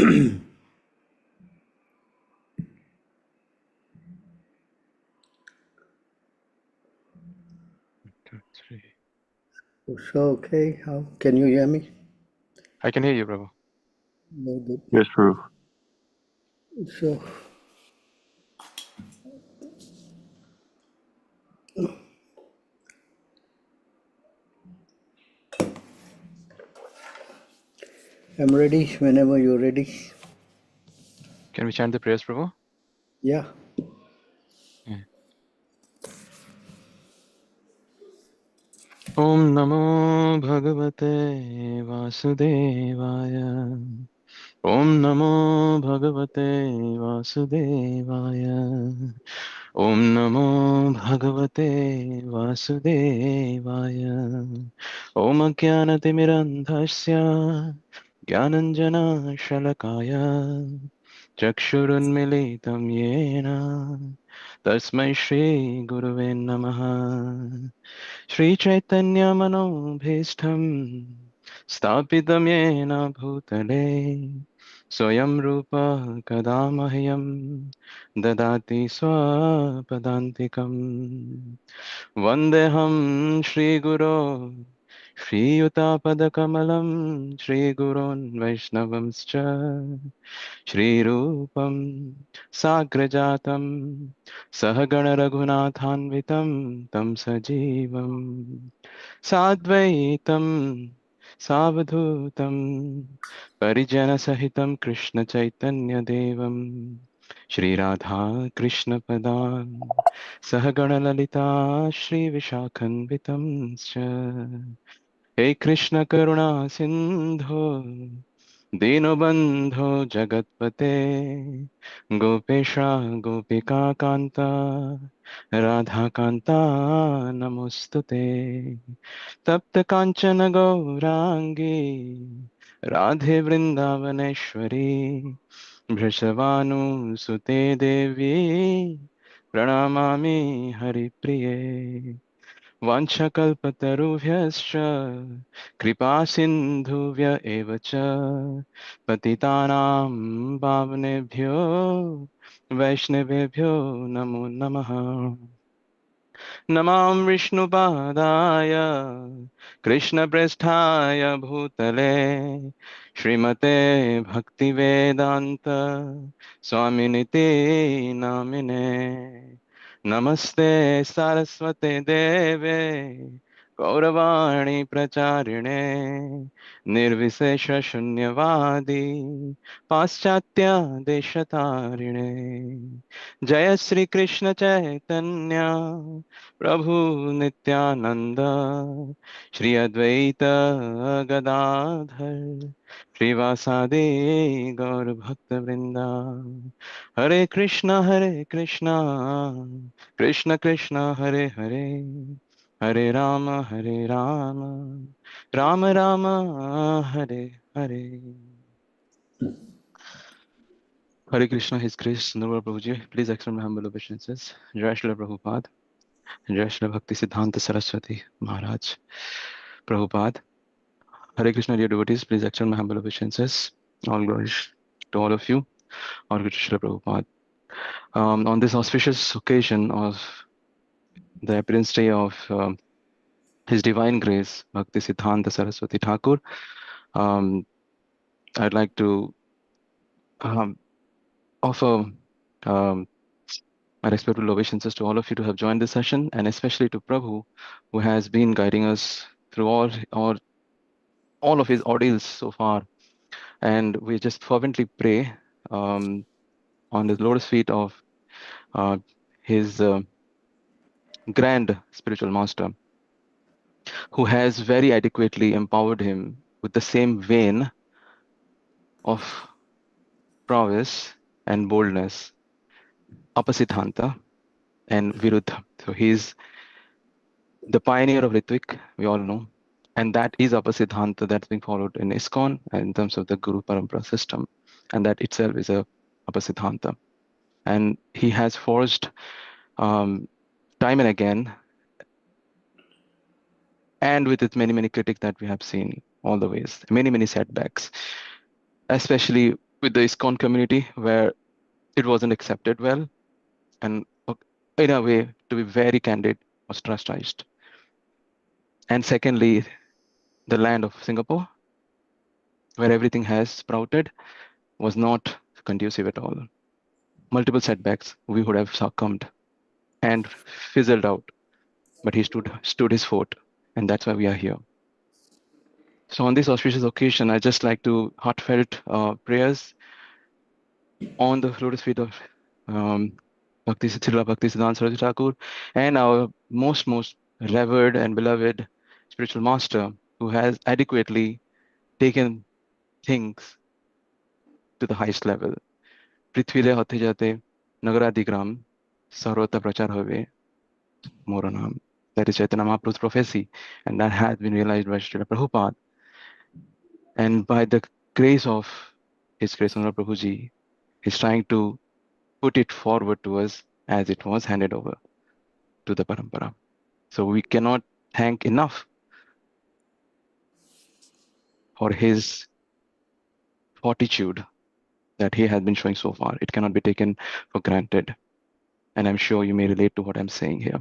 Three. So, okay, how can you hear me? I can hear you, Prabhu. Very good. Yes, Prabhu. So, I'm ready whenever you're ready. Can we chant the prayers, Prabhu? Yeah. Yeah. Om Namo Bhagavate Vasudevaya. Om Namo Bhagavate Vasudevaya. Om Namo Bhagavate Vasudevaya. Om Jnanatimirandhasya Jnananjana Shalakaya Chakshurunmilitam Yena Tasmai Shri Guruve Namaha. Shri Chaitanya Manobhishtam Stapitam Yena Bhutale Swayam Rupa Kadamahyam Dadati Swapadantikam Vandeham Shri Guru Shri Yutapadakamalam Shri Gurun Vaishnavamscha Shri Rupam Sagrajatam Sahagana Raghunathanvitam Tam Sajivam Sadvaitam Savadhutam Parijana Sahitam Krishna Chaitanya Devam Shri Radha Krishna Padan Sahagana Lalita Shri Vishakhanvitam Hey Krishna Karuna Sindhu Dinobandho Jagatpate Gopesha Gopika Kanta Radha Kanta Namostute Tapta Kanchana Gaurangi Radhe Vrindavaneshwari Vrishavanu Sute Devi Pranamami Hari Priye Vanchakalpatarubhyascha कृपासिन्धुभ्य एव च पतितानां पावनेभ्यो वैष्णवेभ्यो नमो नमः नमां विष्णुपादाय कृष्णप्रेष्ठाय भूतले श्रीमते भक्तिवेदान्त स्वामिनिते नामिने नमस्ते सारस्वते देवे गौरवाणी प्रचारिणे निर्विशेषशून्यवादी पाश्चात्य देशतारिणे जय श्री कृष्ण चैतन्य प्रभु नित्यानंद श्री अद्वैत गदाधर श्रीवासादि गौर भक्त वृंदा हरे Krishna Krishna Krishna Hare Hare Hare Ram Ram Ram Hare Hare Hare Krishna, His Grace, Sundar Prabhuji, please accept my humble obeisances. Jai Shri Prabhupada, Jai Shri Bhakti Siddhanta Saraswati Maharaj, Prabhupada. Hare Krishna, dear devotees, please accept my humble obeisances. All glories to all of you. All glories to Shri Prabhupada. On this auspicious occasion of the appearance day of His Divine Grace, Bhakti Siddhanta Saraswati Thakur, I'd like to um, offer my respectful obeisances to all of you to have joined this session, and especially to Prabhu, who has been guiding us through all of his ordeals so far. And we just fervently pray on the lotus feet of his grand spiritual master, who has very adequately empowered him with the same vein of prowess and boldness, Apasiddhanta and Viruddha. So he's the pioneer of Ritvik, we all know. And that is Apasiddhanta that's being followed in ISKCON and in terms of the Guru Parampara system. And that itself is a Apasiddhanta. And he has forged time and again, and with its many, many critics that we have seen all the ways, many, many setbacks, especially with the ISKCON community where it wasn't accepted well, and in a way, to be very candid, ostracized. And secondly, the land of Singapore, where everything has sprouted, was not conducive at all. Multiple setbacks, we would have succumbed and fizzled out. But he stood his fort, and that's why we are here. So on this auspicious occasion, I just like to heartfelt prayers on the lotus feet of um, Bhakti Siddhanta Saraswati Thakur and our most revered and beloved spiritual master who has adequately taken things to the highest level. पृथ्वीले होते जाते नगरादिग्राम सर्वत्र प्रचार होवे मोर नाम. That is Chaitanya Mahaprabhu's prophecy, and that has been realized by Srila Prabhupada. And by the grace of His Grace Sundar Prabhuji, he's trying to put it forward to us as it was handed over to the parampara. So we cannot thank enough for his fortitude that he has been showing so far. It cannot be taken for granted. And I'm sure you may relate to what I'm saying here.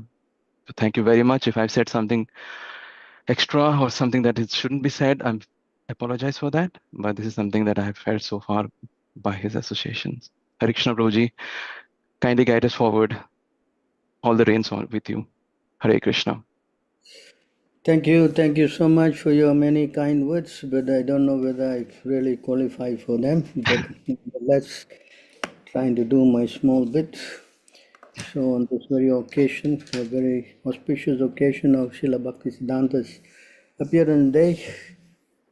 So thank you very much. If I've said something extra or something that it shouldn't be said, I apologize for that. But this is something that I have felt so far by his associations. Hare Krishna Prabhuji, kindly guide us forward. All the reins on with you. Hare Krishna. Thank you so much for your many kind words, but I don't know whether I really qualify for them. But let's trying to do my small bit. So on this very occasion, a very auspicious occasion of Srila Bhaktisiddhanta's appearance day,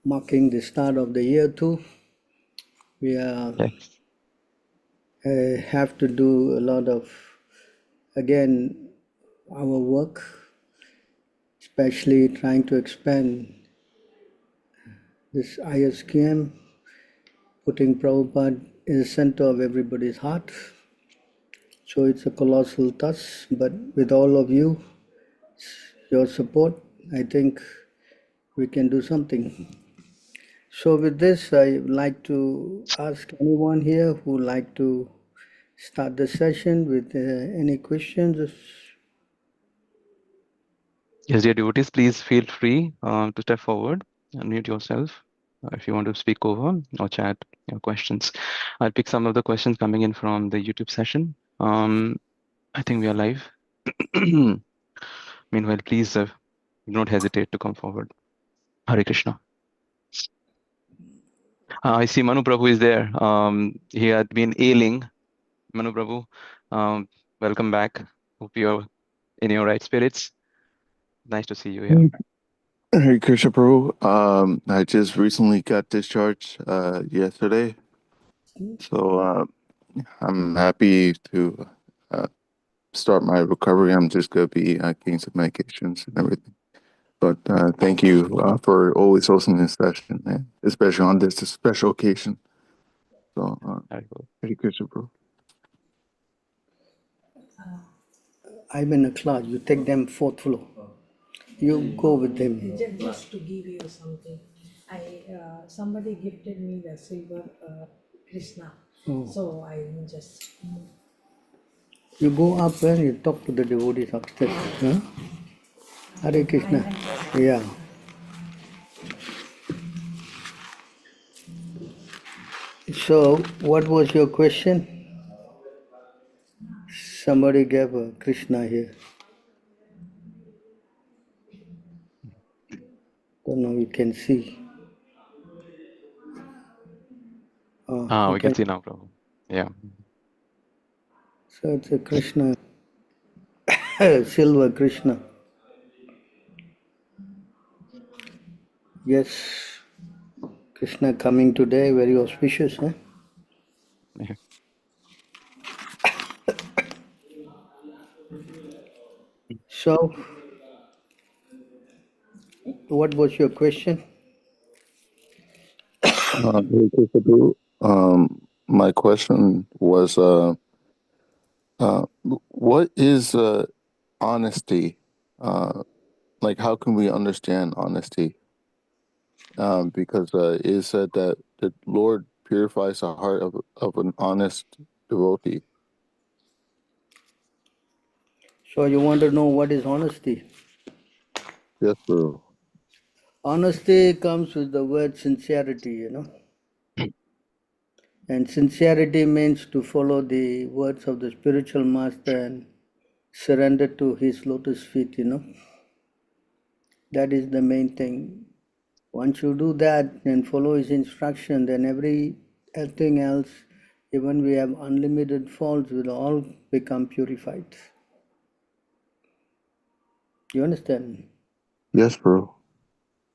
marking the start of the year too, we Yes. have to do a lot of, again, our work, especially trying to expand this ISKM, putting Prabhupada in the center of everybody's heart. So it's a colossal task, but with all of you, your support, I think we can do something. So with this, I would like to ask anyone here who would like to start the session with any questions. Yes, dear devotees, please feel free to step forward, unmute yourself if you want to speak over or chat your questions. I'll pick some of the questions coming in from the YouTube session. I think we are live. Meanwhile, please do not hesitate to come forward. Hare Krishna. I see Manu Prabhu is there. He had been ailing. Manu Prabhu, um, welcome back. Hope you're in your right spirits. Nice to see you here. Hare Krishna Prabhu. I just recently got discharged yesterday, so I'm happy to start my recovery. I'm just gonna be getting some medications and everything. But thank you for always hosting this session, and especially on this special occasion. So, Hare Krishna Prabhu. I'm in a class. You take them fourth floor. You go with them. Just to give you something, somebody gifted me the silver Krishna, so I just. You go up and you talk to the devotees upstairs. Huh? Hare Krishna. Yeah. So, what was your question? Somebody gave a Krishna here. Don't know, you can see. We can see now, Prabhu. Yeah. So it's a Krishna, silver Krishna. Yes, Krishna coming today, very auspicious, huh? Yeah. So, what was your question? Hare Krishna Prabhu. My question was, what is honesty? Like, how can we understand honesty? Because it is said that the Lord purifies the heart of an honest devotee. So you want to know what is honesty? Yes, Prabhu. Honesty comes with the word sincerity, you know. And sincerity means to follow the words of the spiritual master and surrender to his lotus feet, you know. That is the main thing. Once you do that and follow his instruction, then everything else, even we have unlimited faults, will all become purified. You understand? Yes, Prabhu.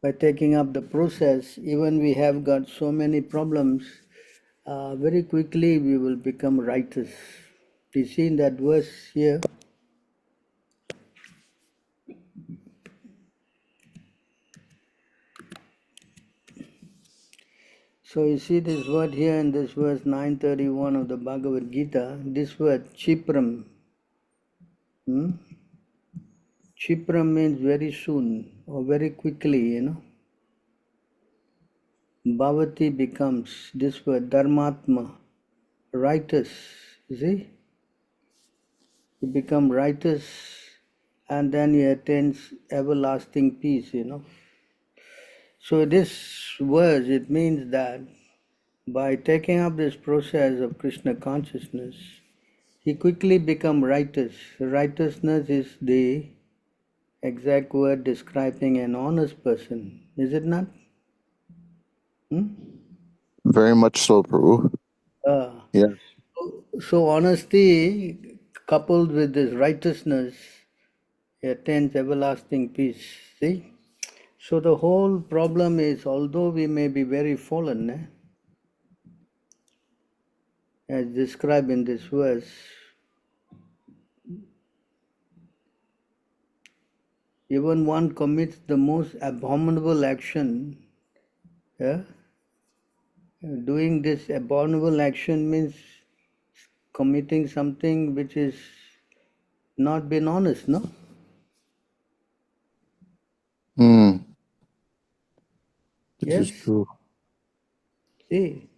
By taking up the process, even we have got so many problems, very quickly we will become righteous. You see in that verse here, so you see this word here in this verse 931 of the Bhagavad Gita, this word Chipram. Chipram means very soon or very quickly, you know. Bhavati becomes this word Dharmatma, righteous. You see? He becomes righteous and then he attains everlasting peace, you know. So this verse, it means that by taking up this process of Krishna consciousness, he quickly becomes righteous. Righteousness is the exact word describing an honest person, is it not? Very much so, Prabhu. Yes. So honesty coupled with this righteousness attains everlasting peace. See? So the whole problem is, although we may be very fallen, as described in this verse, even one commits the most abominable action. Doing this abominable action means committing something which is not being honest, no? This Yes? is true. See?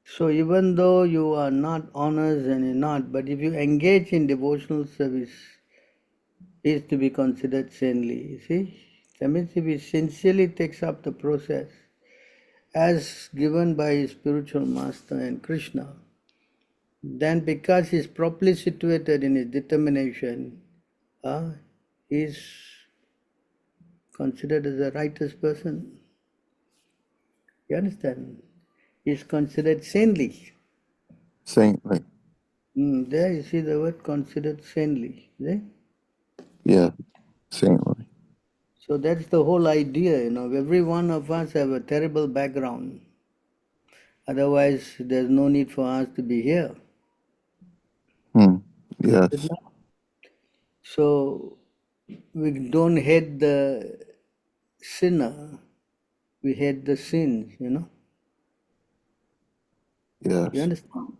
So even though you are not honest and you're not, but if you engage in devotional service, is to be considered saintly. You see? That means if he sincerely takes up the process as given by his spiritual master and Krishna, then because he is properly situated in his determination, he is considered as a righteous person. You understand? He is considered saintly. Saintly. There you see the word considered saintly. See? Yeah, saintly. So that's the whole idea, you know. Every one of us have a terrible background. Otherwise, there's no need for us to be here. Yes. So we don't hate the sinner, we hate the sins, you know. You Yes. understand?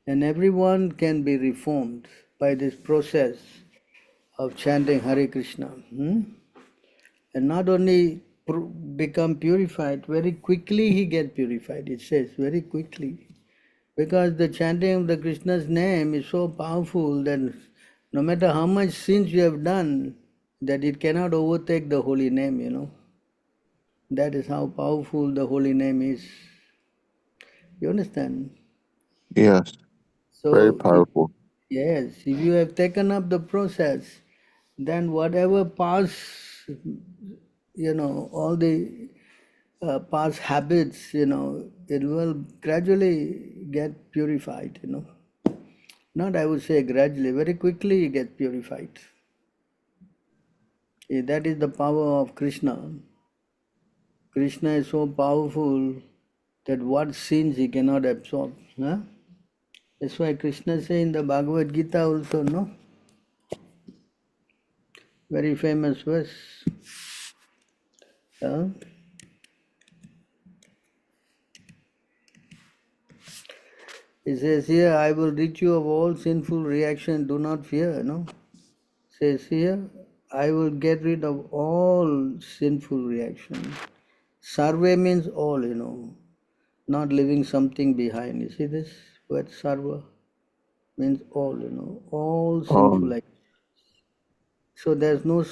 And everyone can be reformed by this process of chanting Hare Krishna. And not only become purified, very quickly he get purified, it says, very quickly. Because the chanting of the Krishna's name is so powerful that no matter how much sins you have done, that it cannot overtake the holy name, you know. That is how powerful the holy name is. You understand? Yes. Very So, powerful. yes, if you have taken up the process, then whatever past, all the past habits, it will gradually get purified, Not, I would say gradually, very quickly you get purified. That is the power of Krishna. Krishna is so powerful that what sins he cannot absorb. Huh? That's why Krishna says in the Bhagavad Gita also, no? Very famous verse. Huh? He says here, I will rid you of all sinful reaction, do not fear, no? Says here, I will get rid of all sinful reaction. Sarve means all, not leaving something behind. You see this word sarva means all, all sinful acts. So there's no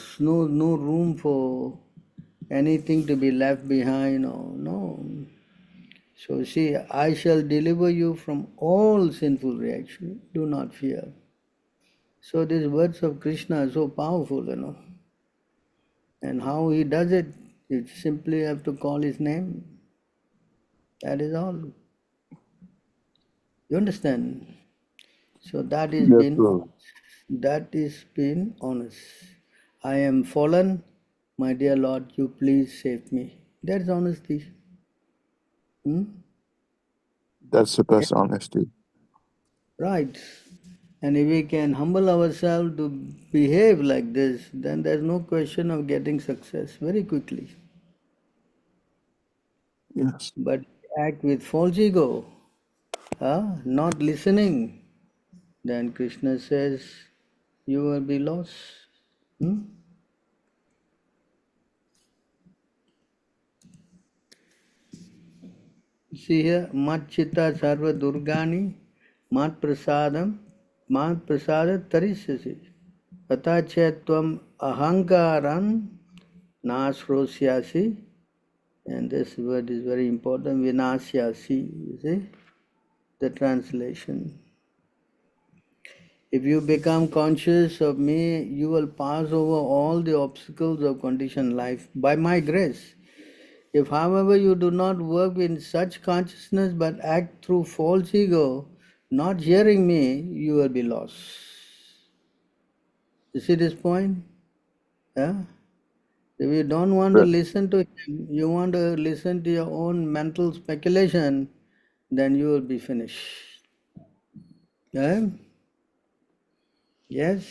room for anything to be left behind or no. So see, I shall deliver you from all sinful reaction. Do not fear. So these words of Krishna are so powerful. And how he does it, you simply have to call his name. That is all. You understand? So that is Yes, being Prabhu. honest. That is being honest. I am fallen. My dear Lord, you please save me. That's honesty. Hmm? That's the Yeah, best honesty. right. And if we can humble ourselves to behave like this, then there's no question of getting success very quickly. Yes. But act with false ego, not listening, then Krishna says, you will be lost. Hmm? See here, mat chitta sarva durgani, mat prasada tarisyasi. Tata chetvam ahankaran nasrosyasi. And this word is very important, vinasyasi, you see, the translation. If you become conscious of me, you will pass over all the obstacles of conditioned life by my grace. If, however, you do not work in such consciousness but act through false ego, not hearing me, you will be lost. You see this point? Yeah? If you don't want to But listen to him, you want to listen to your own mental speculation, then you will be finished. Yeah? Yes?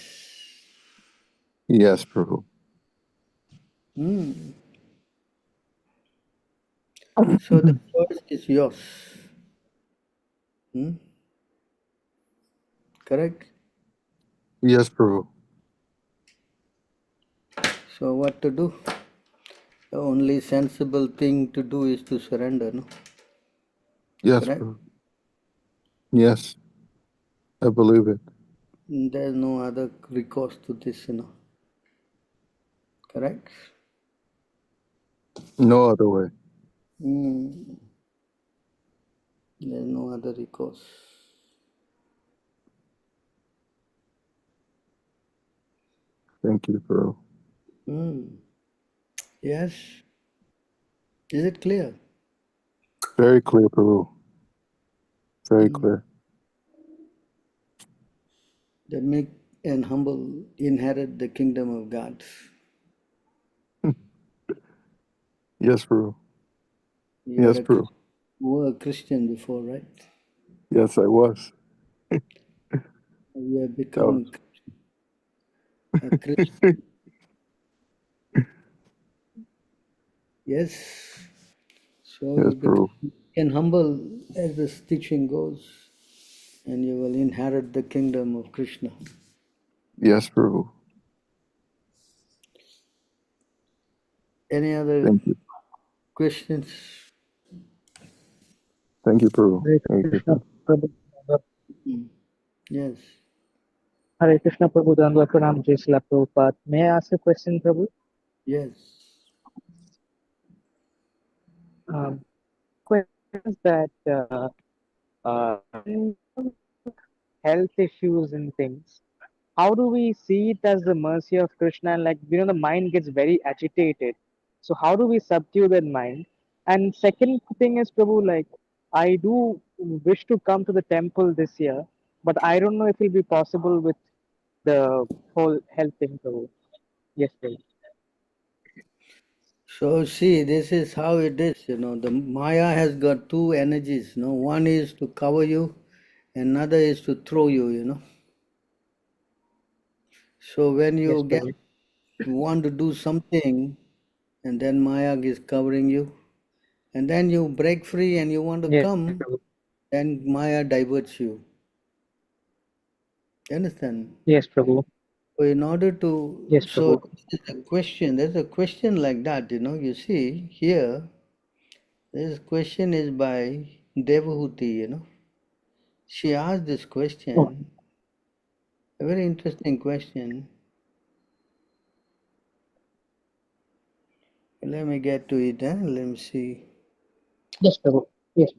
yes, Prabhu. Hmm. So the choice is yours. Hmm? Correct? Yes, Prabhu. So what to do? The only sensible thing to do is to surrender, no? Yes, Correct? Prabhu. Yes, I believe it. There's no other recourse to this. Correct? No other way. Hmm. There's no other recourse. Thank you, Prabhu. Hmm. Yes? Is it clear? Very clear, Prabhu. Very Hmm. clear. The meek and humble inherit the kingdom of God. Yes, Prabhu. You Yes, Prabhu. were a Christian before, right? Yes, I was. You have That was. become a Christian. Yes. So Yes, you become Prabhu. meek and humble as this teaching goes, and you will inherit the kingdom of Krishna. Yes, Prabhu. Any other Thank you. questions? Thank you, Prabhu. Hare Thank you, Krishna Prabhu. Prabhu. Hmm. Yes. Hare Krishna Prabhu Dandava Pranam Jai Srila Prabhupada. May I ask a question, Prabhu? Yes. Um, question is that in health issues and things, how do we see it as the mercy of Krishna? And like, the mind gets very agitated. So how do we subdue that mind? And second thing is, Prabhu, like, I do wish to come to the temple this year, but I don't know if it will be possible with the whole health thing, Prabhu. Yes, Prabhu. So see, this is how it is. The Maya has got two energies. One is to cover you, another is to throw you. So when Yes, you Prabhu. want to do something, and then Maya is covering you, and then you break free and you want to Yes, come, Prabhu. then Maya diverts you. You understand? Yes, Prabhu. So in order to, Yes, so Prabhu. there's a question like that. You see here, This question is by Devahuti, She asked this Oh, question, a very interesting question. Let me get to it, Let me see. yes, Prabhu. Yes.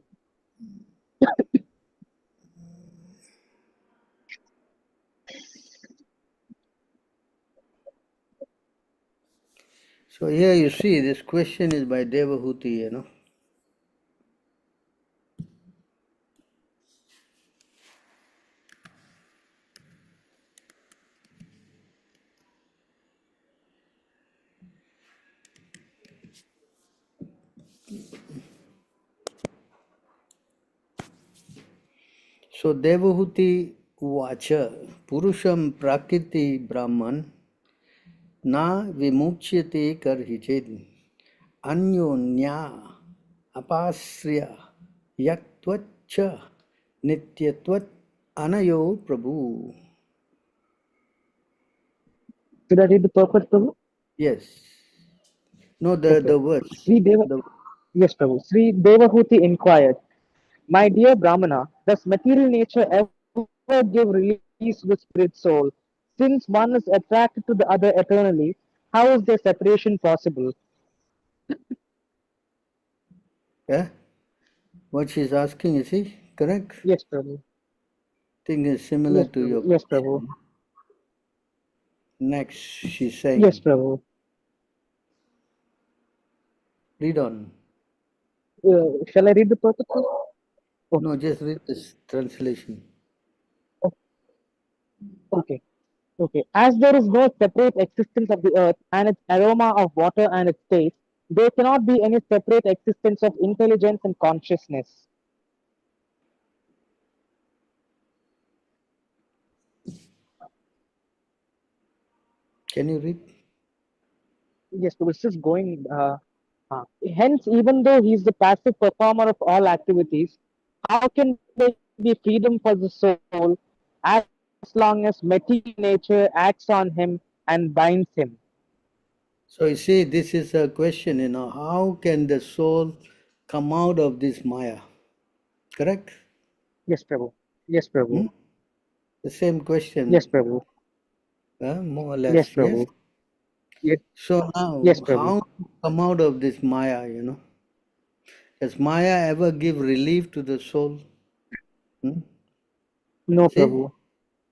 So here you see, this question is by Devahuti, So Devahuti Vacha Purusham Prakriti Brahman Na Vimuchyate Karhiched Anyo Nya Apasriya Yaktvacha Nityatvat Anayo Prabhu. Should I read the purpose, Prabhu? Yes. No, Okay. the verse. Sri Deva, The, yes, Prabhu. Sri Devahuti inquired, my dear Brahmana, does material nature ever give release to the spirit soul? Since one is attracted to the other eternally, how is their separation possible? yeah? What she's asking, you see? Correct? Yes, Prabhu. Thing is similar Yes, to Prabhu. your Yes, Prabhu. question. Next, she's Yes, saying, Prabhu. read on. Shall I read the purpose? Oh, No, just read this translation. oh, okay. Okay. As there is no separate existence of the earth and its aroma of water and its taste, there cannot be any separate existence of intelligence and consciousness. Can you read? Yes, so it's just going. Hence, even though he is the passive performer of all activities, how can there be freedom for the soul as long as material nature acts on him and binds him? So you see, this is a question, how can the soul come out of this Maya? Correct? Yes, Prabhu. Yes, Prabhu. Hmm? The same Yes, question, Prabhu. more or Yes, less, yes? Prabhu. Yes, So yes, now, Prabhu. how to come out of this Maya, Does Maya ever give relief to the soul? Hmm? No, See? Prabhu.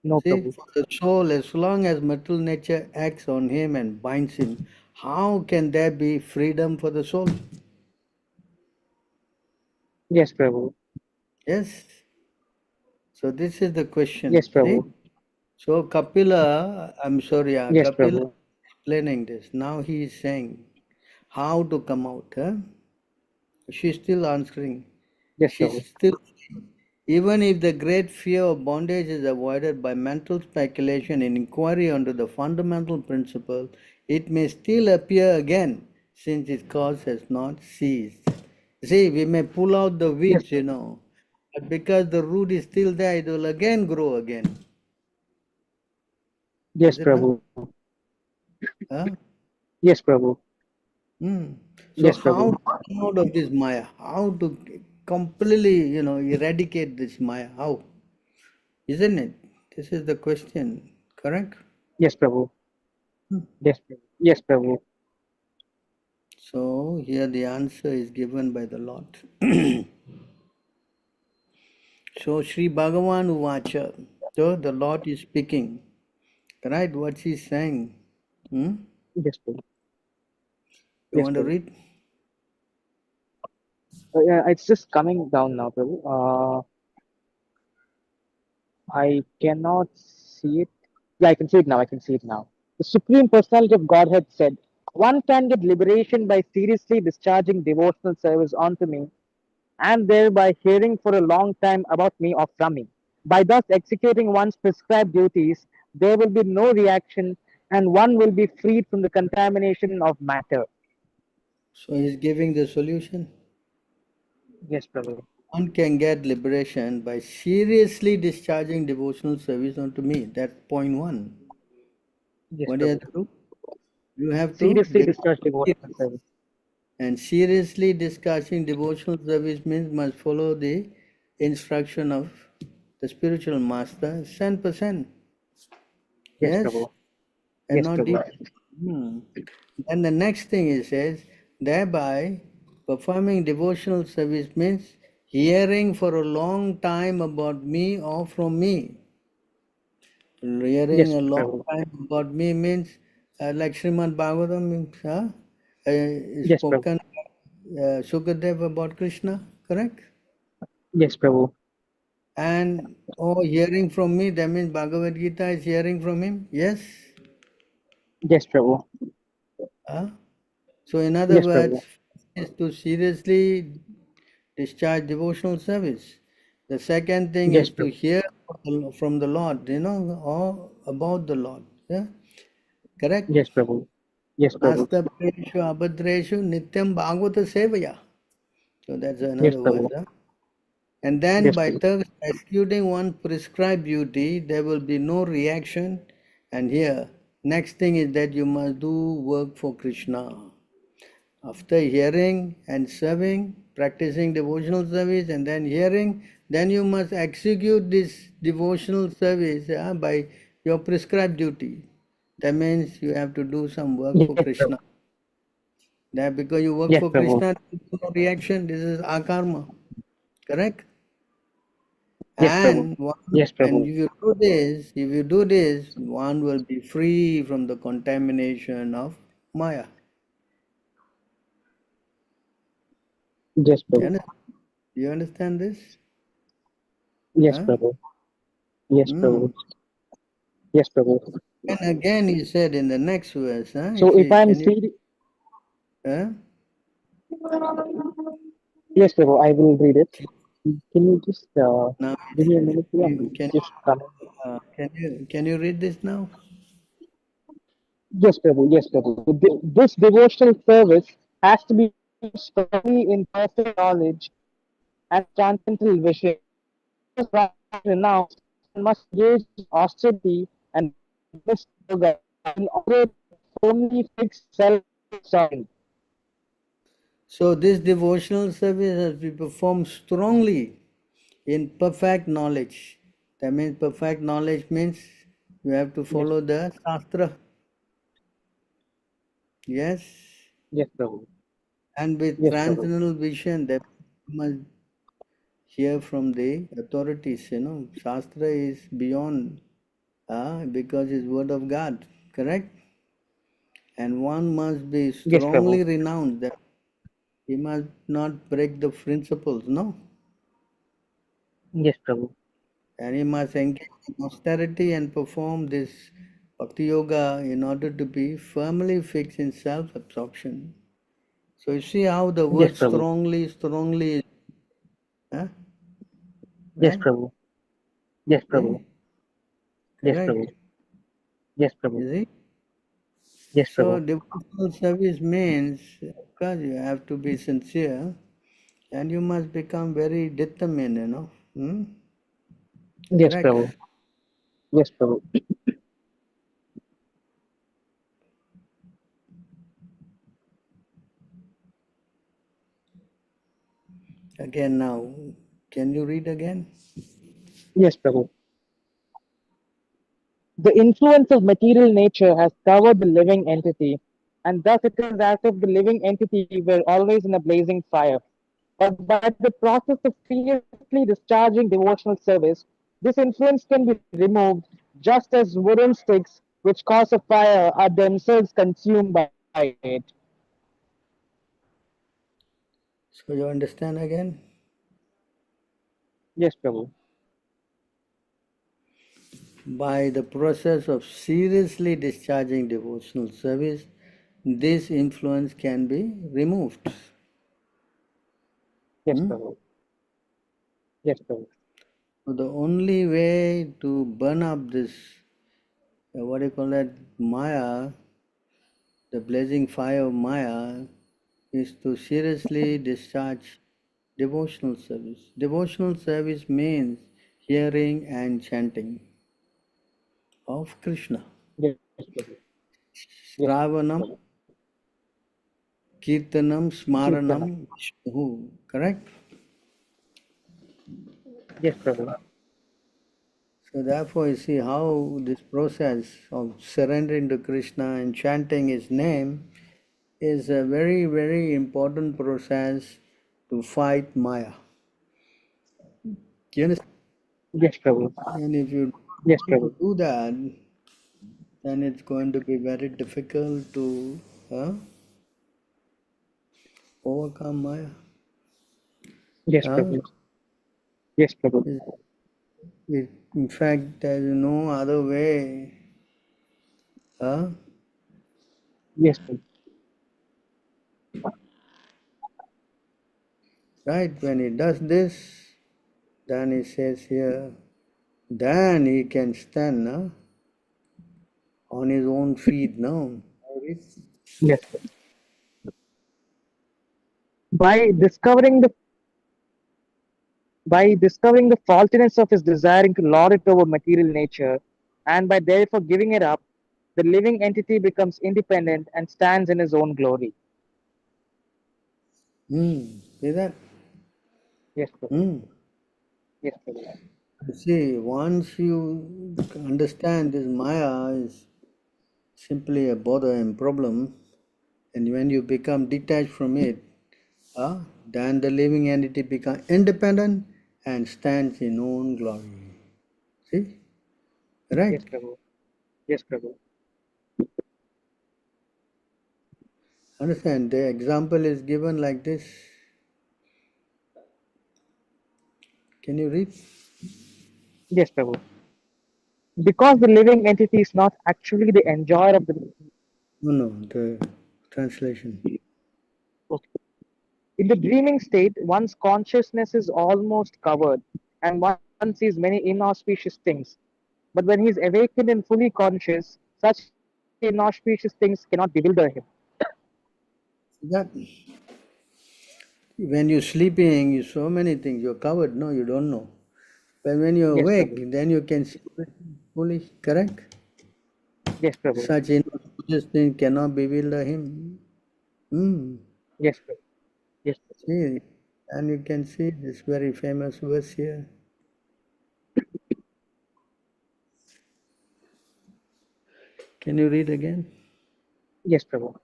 No, See, Prabhu. for the soul, as long as material nature acts on him and binds him, how can there be freedom for the soul? Yes, Prabhu. Yes. So this is the Yes, question. See? Prabhu. So Kapila, I'm sorry, Yes, Kapila Prabhu. explaining this. Now he is saying how to come out. She's still answering. Yes, She's Prabhu. still saying, even if the great fear of bondage is avoided by mental speculation and inquiry onto the fundamental principle, it may still appear again, since its cause has not ceased. See, we may pull out the Yes, weeds, but because the root is still there, it will again grow again. yes, Is it not? Prabhu. Huh? Yes, Prabhu. Hmm. So Yes, how Prabhu. to come out of this Maya? How to completely, eradicate this Maya? How? Isn't it? This is the question, correct? Yes, Prabhu. Yes, Prabhu. Yes, Prabhu. So here the answer is given by the Lord. So Sri Bhagavan Uvacha. So the Lord is speaking. Right? What he's saying. Hmm? Yes, Prabhu. You Yes, want to Prabhu. read? Yeah, it's just coming down now, Prabhu. I cannot see it. Yeah, I can see it now. I can see it now. The Supreme Personality of Godhead said, one can get liberation by seriously discharging devotional service onto me and thereby hearing for a long time about me or from me. By thus executing one's prescribed duties, there will be no reaction and one will be freed from the contamination of matter. So he's giving the solution. Yes, Prabhu. One can get liberation by seriously discharging devotional service unto me. That's point one. Yes, What do you have Prabhu. to do? You have to Seriously become discharge devotional serious. service. And seriously discussing devotional service means must follow the instruction of the spiritual master 100%. Yes, Yes, Prabhu. and Yes, not Prabhu. deep. Hmm. Then the next thing it says, thereby performing devotional service means hearing for a long time about me or from me. Hearing Yes, a long Prabhu. time about me means like Srimad Bhagavatam means, Yes, Prabhu. spoken Sukadev about Krishna, correct? Yes, Prabhu. And hearing from me, that means Bhagavad Gita is hearing from him, yes? Yes, Prabhu. Huh? So in other Yes, words, Prabhu. is to seriously discharge devotional service. The second thing Yes, is to Prabhu. hear from the Lord, or about the Lord. Yeah, correct? Yes, Prabhu. Yes, Prabhu. Astapreshu abhadreshu nityam bhagavata sevaya. So that's Yes, another verse. Prabhu. Huh? And then Yes, by Prabhu. thus executing one prescribed duty, there will be no reaction. And here, next thing is that you must do work for Krishna. After hearing and serving, practicing devotional service, and then hearing, then you must execute this devotional service by your prescribed duty. That means you have to do some work for Yes, Prabhu. Krishna. That because you work Yes, for Prabhu. Krishna, there is no reaction. This is akarma, correct? Yes, Prabhu. And Yes, and Prabhu. if you do this, one will be free from the contamination of Maya. Yes, You Prabhu. you understand this? Yes, Huh? Prabhu. Yes, Hmm. Prabhu. Yes, Prabhu. And again, he said in the next verse, huh? So If if you I'm can you, seeing, huh? yes, Prabhu, I will read it. Can you just Now he give me a says, minute here? I'm just coming. can you read this now? Yes, Prabhu. Yes, Prabhu. This devotional service has to be strongly in perfect knowledge and transcendental vision. Because right renounced, one must engage in austerity and Buddhist yoga in order to firmly fix self-sovereignty. So this devotional service has to be performed strongly in perfect knowledge. That means perfect knowledge means you have to Yes, follow the Shastra. Yes. yes, Prabhu. And with Yes, Prabhu. transcendental vision, that you must hear from the authorities. Shastra is beyond, because it's word of God, correct? And one must be Yes, Prabhu. strongly renounced that he must not break the principles, no? Yes, Prabhu. And he must engage in austerity and perform this bhakti yoga in order to be firmly fixed in self-absorption. So you see how the Yes, word Prabhu. strongly, huh? Yes, Right? Prabhu. Yes, Prabhu. See? Yes, Prabhu. Correct. Yes, Prabhu. You see? Yes, So Prabhu. devotional service means, of course, you have to be sincere and you must become very determined. Hmm? Yes, Correct. Prabhu. Yes, Prabhu. Again now, can you read again? Yes, Prabhu. The influence of material nature has covered the living entity, and thus it is as if the living entity were always in a blazing fire. But by the process of seriously discharging devotional service, this influence can be removed just as wooden sticks which cause a fire are themselves consumed by it. So you understand again? Yes, Prabhu. By the process of seriously discharging devotional service, this influence can be removed. Yes, Hmm? Prabhu. Yes, Prabhu. So the only way to burn up this, what do you call that, Maya, the blazing fire of Maya, is to seriously discharge devotional service. Devotional service means hearing and chanting of Krishna. Yes, Prabhu. Yes, Prabhu. Shravanam, Kirtanam Kirtana. Smaranam Vishnu. Correct? Yes, Prabhu. So therefore, you see how this process of surrendering to Krishna and chanting his name is a very, very important process to fight Maya. You understand? Yes, Prabhu. And if you Yes, want to Prabhu. do that, then it's going to be very difficult to overcome Maya. Yes, Huh? Prabhu. Yes, Prabhu. In fact, there is no other way. Huh? Yes, Prabhu. Right? When he does this, then he says here, then he can stand on his own feet now. Yes, Prabhu. By discovering the by discovering the faultiness of his desiring to lord it over material nature, and by therefore giving it up, the living entity becomes independent and stands in his own glory. See that? Yes, Prabhu. Hmm. Yes, Prabhu. You see, once you understand this Maya is simply a bother and problem, and when you become detached from it, then the living entity becomes independent and stands in own glory. See? Right? Yes, Prabhu. Yes, Prabhu. Understand? The example is given like this. Can you read? Yes, Prabhu. Because the living entity is not actually the enjoyer of the. No, no, the translation. Okay. In the dreaming state, one's consciousness is almost covered, and one sees many inauspicious things. But when he is awakened and fully conscious, such inauspicious things cannot bewilder him. That when you're sleeping, you so many things you're covered. No, you don't know. But when you're Yes, awake, Prabhu. then you can see fully. Correct? Yes, Prabhu. Such inauspicious thing cannot bewilder him. Hmm. Yes, Prabhu. Yes, Prabhu. See, and you can see this very famous verse here. Can you read again? Yes, Prabhu.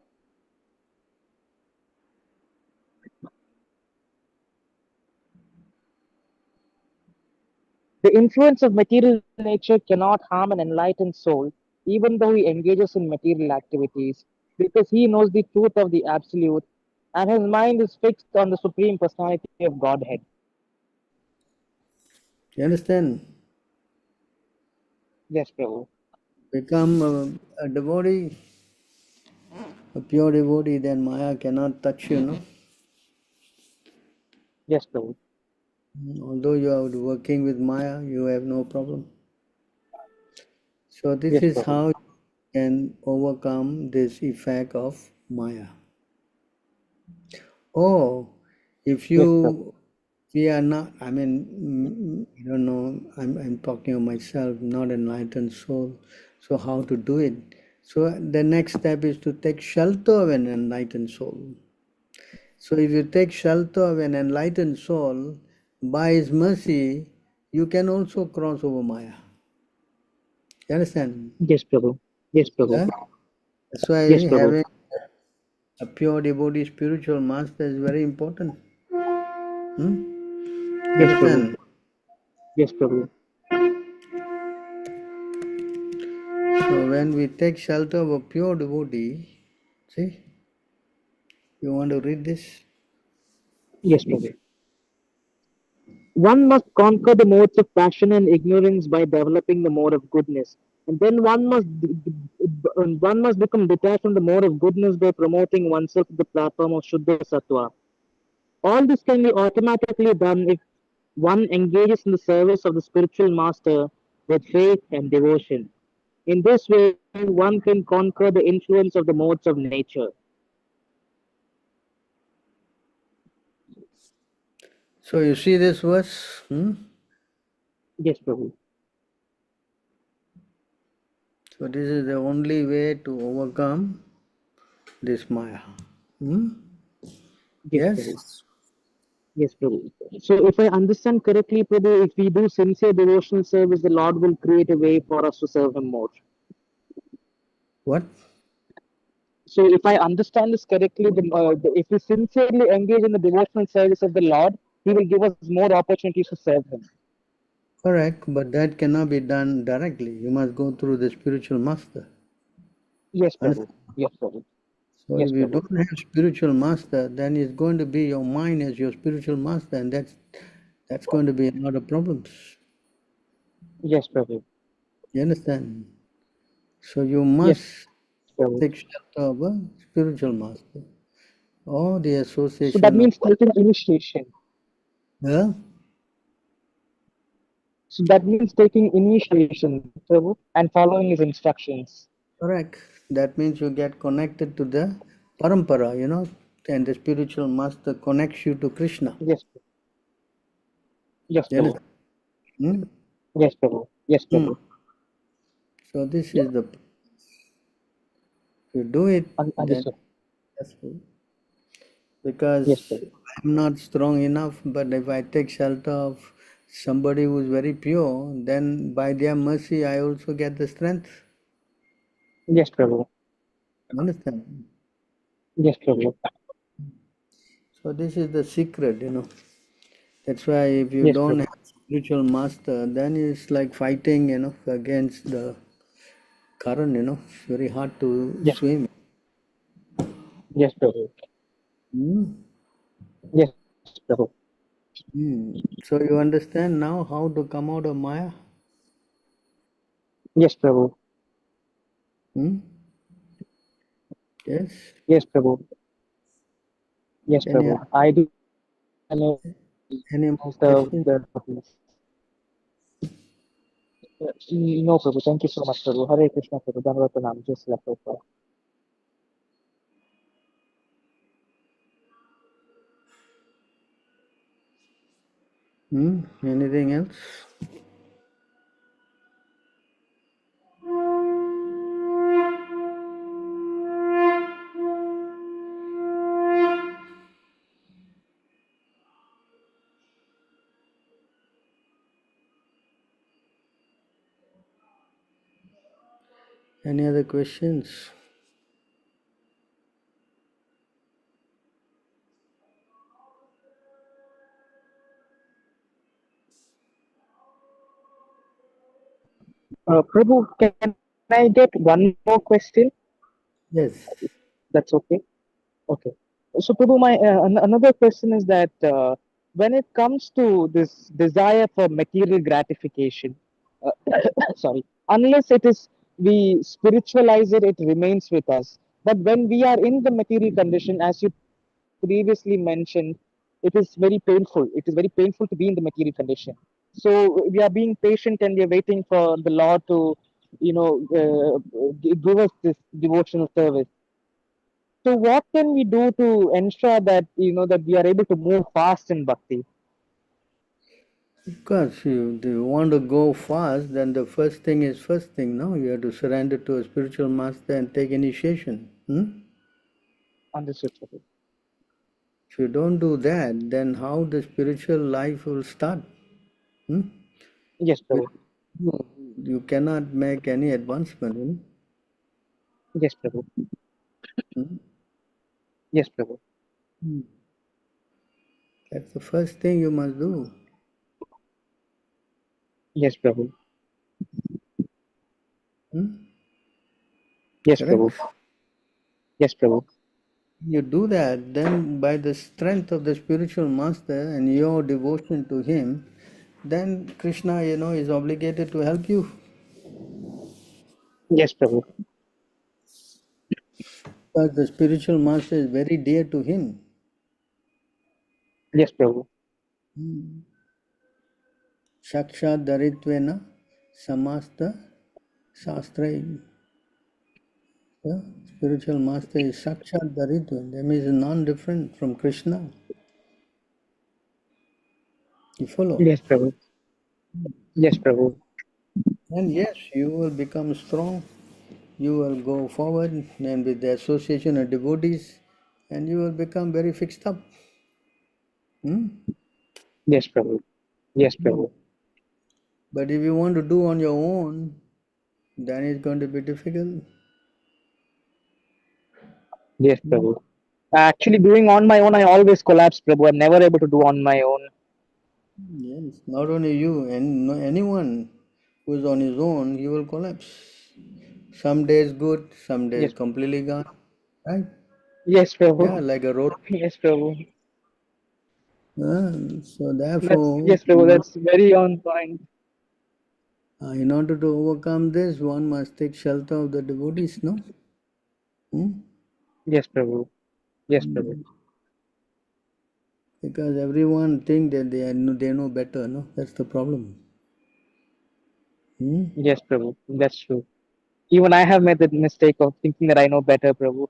The influence of material nature cannot harm an enlightened soul, even though he engages in material activities, because he knows the truth of the Absolute, and his mind is fixed on the Supreme Personality of Godhead. You understand? Yes, Prabhu. Become a devotee, a pure devotee, then Maya cannot touch you, no? Yes, Prabhu. Although you are working with Maya, you have no problem. So this Yes, is Prabhu. how you can overcome this effect of Maya. Oh, if Yes, Prabhu. we are not, I mean, I don't know, I'm talking of myself, not enlightened soul. So how to do it? So the next step is to take shelter of an enlightened soul. So if you take shelter of an enlightened soul, by his mercy, you can also cross over Maya. You understand? Yes, Prabhu. Yes, Prabhu. Huh? That's why Yes, Prabhu. having a pure devotee spiritual master is very important. You Yes, Prabhu. understand? Yes, Prabhu. So when we take shelter of a pure devotee, see, you want to read this? Yes, Prabhu. One must conquer the modes of passion and ignorance by developing the mode of goodness. And then one must become detached from the mode of goodness by promoting oneself to the platform of Shuddha Sattva. All this can be automatically done if one engages in the service of the spiritual master with faith and devotion. In this way, one can conquer the influence of the modes of nature. So you see this verse? Yes, Prabhu. So this is the only way to overcome this Maya. Yes, Yes? Prabhu. Yes, Prabhu. So, if I understand correctly, Prabhu, if we do sincere devotional service, the Lord will create a way for us to serve Him more. What? So, if I understand this correctly, if we sincerely engage in the devotional service of the Lord, He will give us more opportunities to serve Him. Correct, but that cannot be done directly. You must go through the spiritual master. Yes, Prabhu. Understand? Yes, Prabhu. So Yes, if you Prabhu. don't have spiritual master, then it's going to be your mind as your spiritual master, and that's going to be a lot of problems. Yes, Prabhu. You understand? So you Yes, must Prabhu. take shelter of a spiritual master or the So that association of. means taking initiation. Yeah, So that means taking initiation, right, Prabhu, and following His instructions. correct. That means you get connected to the parampara, and the spiritual master connects you to Krishna. Yes, yes, You Prabhu. understand? Hmm? Yes, Prabhu. Yes, Hmm. Prabhu. So this is the. If you do it, then Understood. successful. Yes, Because Prabhu. I'm not strong enough, but if I take shelter of somebody who is very pure, then by their mercy I also get the strength. Yes, Prabhu. Understand? Yes, Prabhu. So this is the secret. That's why if you Yes, don't Prabhu. have spiritual master, then it's like fighting, against the current. It's very hard to Yes, swim. yes, Prabhu. Hmm? Yes, Prabhu. So you understand now how to come out of Maya? Yes, Prabhu. Hmm? Yes? Yes, Prabhu. Yes, Any, Prabhu. I do know any more questions? the no, Prabhu. Thank you so much, Prabhu. Hare Krishna, Prabhu. Dhanavad Pranam. Just left over. Anything else? Any other questions? Prabhu, can I get one more question? Yes. That's okay. Okay. So, Prabhu, my another question is that when it comes to this desire for material gratification, uh, sorry, unless it is we spiritualize it, it remains with us. But when we are in the material condition, as you previously mentioned, it is very painful. It is very painful to be in the material condition. So we are being patient and we are waiting for the Lord to, give us this devotional service. So what can we do to ensure that that we are able to move fast in bhakti? Because if you want to go fast, then the first thing is first thing, no? You have to surrender to a spiritual master and take initiation. Understood, Prabhu. If you don't do that, then how the spiritual life will start? Hmm? Yes, With Prabhu. you cannot make any advancement. Yes, Prabhu. Hmm? Yes, Prabhu. Hmm. That's the first thing you must do. Yes, Prabhu. Hmm? Yes, Prabhu. Correct? Yes, Prabhu. You do that, then by the strength of the spiritual master and your devotion to him, then Krishna, is obligated to help you. Yes, Prabhu. Because the spiritual master is very dear to him. Yes, Prabhu. Sakshat Daritvena Samasta Shastra. The spiritual master is Sakshat Daritva. That means non-different from Krishna. You follow? Yes, Prabhu. Yes, Prabhu. And yes, you will become strong. You will go forward and with the association of devotees, and you will become very fixed up. Yes, Prabhu. Yes, Prabhu. But if you want to do on your own, then it's going to be difficult. Yes, Prabhu. Actually, doing on my own, I always collapse, Prabhu. I'm never able to do on my own. Yes, not only you, and anyone who is on his own, he will collapse. Some days good, some days Yes, completely gone. Right? yes, Yeah, Prabhu. like a road. Yes, Prabhu. So therefore, Yes, Prabhu. That's very on point. in order to overcome this, one must take shelter of the devotees, no? Hmm? Yes, Prabhu. Yes, Prabhu. Because everyone think that they know better, no? That's the problem. Hmm? Yes, Prabhu. That's true. Even I have made the mistake of thinking that I know better, Prabhu.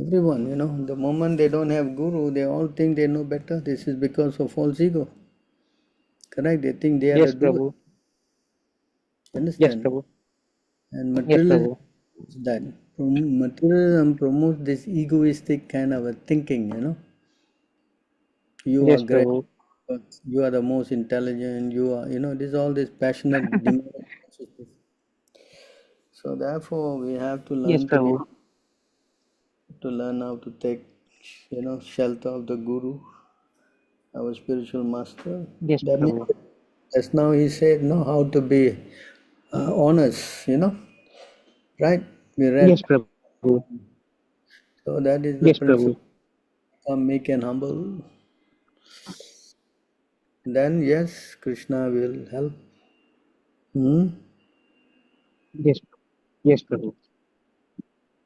Everyone, the moment they don't have guru, they all think they know better. This is because of false ego. Correct? They think they are the Yes, doer. Prabhu. Yes, Understand? Prabhu. And Yes, materialism Prabhu. is that. Materialism promotes this egoistic kind of a thinking. You are Yes, great. Prabhu. You are the most intelligent. You are, this all this passionate demand of consciousness. So therefore, we have to Yes, learn Prabhu. how to take, shelter of the guru, our spiritual master. Yes, That means, Prabhu. just now he said, how to be honest, right? We Yes, read. Prabhu. So that is the Yes, principle. Prabhu. Become meek and humble. Then yes, Krishna will help. Hmm? Yes, yes, Prabhu.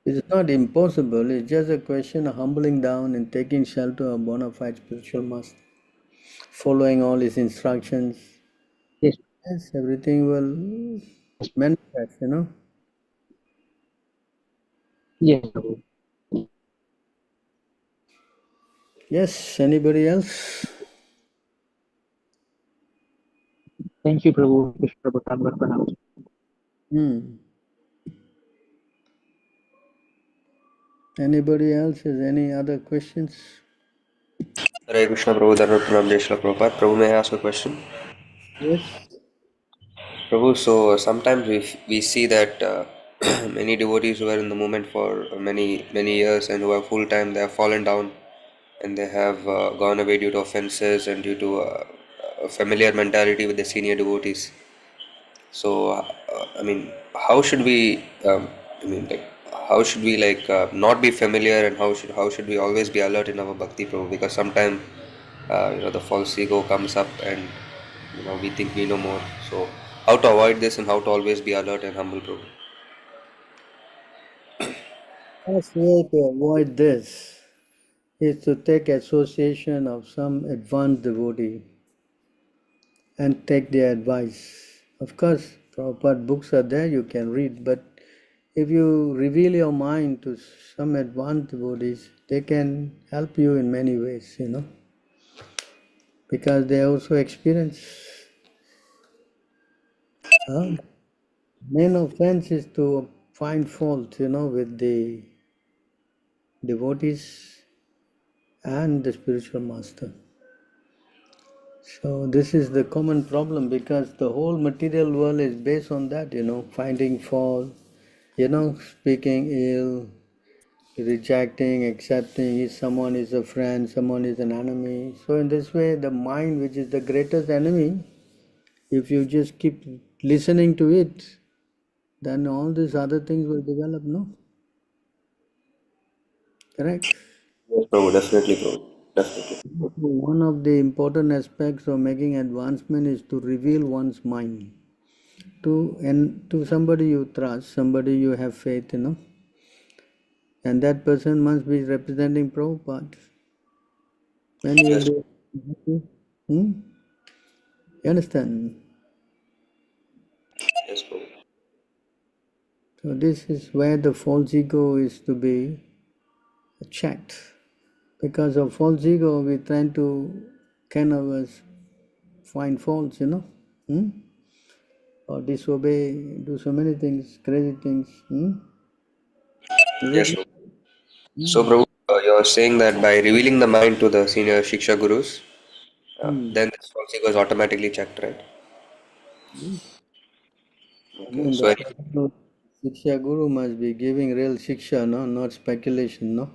It's not impossible. It's just a question of humbling down and taking shelter of bona fide spiritual master, following all his instructions. Yes, Yes, everything will manifest. yes, Prabhu. Yes, anybody else? Thank you, Prabhu. Krishna Prabhu Thambar Pranam. Hmm. Anybody else has any other questions? Hare Krishna Prabhu Dharma Pranam Jai Shri Prabhupada. Prabhu, may I ask a question? Yes. Prabhu, so sometimes we see that many devotees who are in the movement for many years and who are full time, they have fallen down and they have gone away due to offenses and due to a familiar mentality with the senior devotees. So, I mean, how should we? I mean, like, how should we not be familiar, and how should we always be alert in our bhakti, Prabhu? Because sometimes the false ego comes up, and we think we know more. So, how to avoid this, and how to always be alert and humble, Prabhu? First way to avoid this is to take association of some advanced devotee and take their advice. Of course, Prabhupada books are there, you can read, but if you reveal your mind to some advanced devotees, they can help you in many ways, because they also experience. Main offense is to find fault, with the devotees and the spiritual master. So this is the common problem because the whole material world is based on that, finding fault, speaking ill, rejecting, accepting, if someone is a friend, someone is an enemy. So in this way, the mind, which is the greatest enemy, if you just keep listening to it, then all these other things will develop, no? Correct? Yes, Prabhu, definitely, Prabhu, definitely. One of the important aspects of making advancement is to reveal one's mind to somebody you trust, somebody you have faith, and that person must be representing Prabhupada. When you Yes, do, hmm? You understand? yes, Prabhu. So this is where the false ego is to be checked. Because of false ego, we try to kind of find faults, hmm? Or disobey, do so many things, crazy things. Is Yes, it? Prabhu. So, Prabhu, You're saying that by revealing the mind to the senior Shiksha Gurus, then this false ego is automatically checked, right? Yes. I Okay. mean, the So, person, Shiksha Guru must be giving real Shiksha, no, not speculation, no.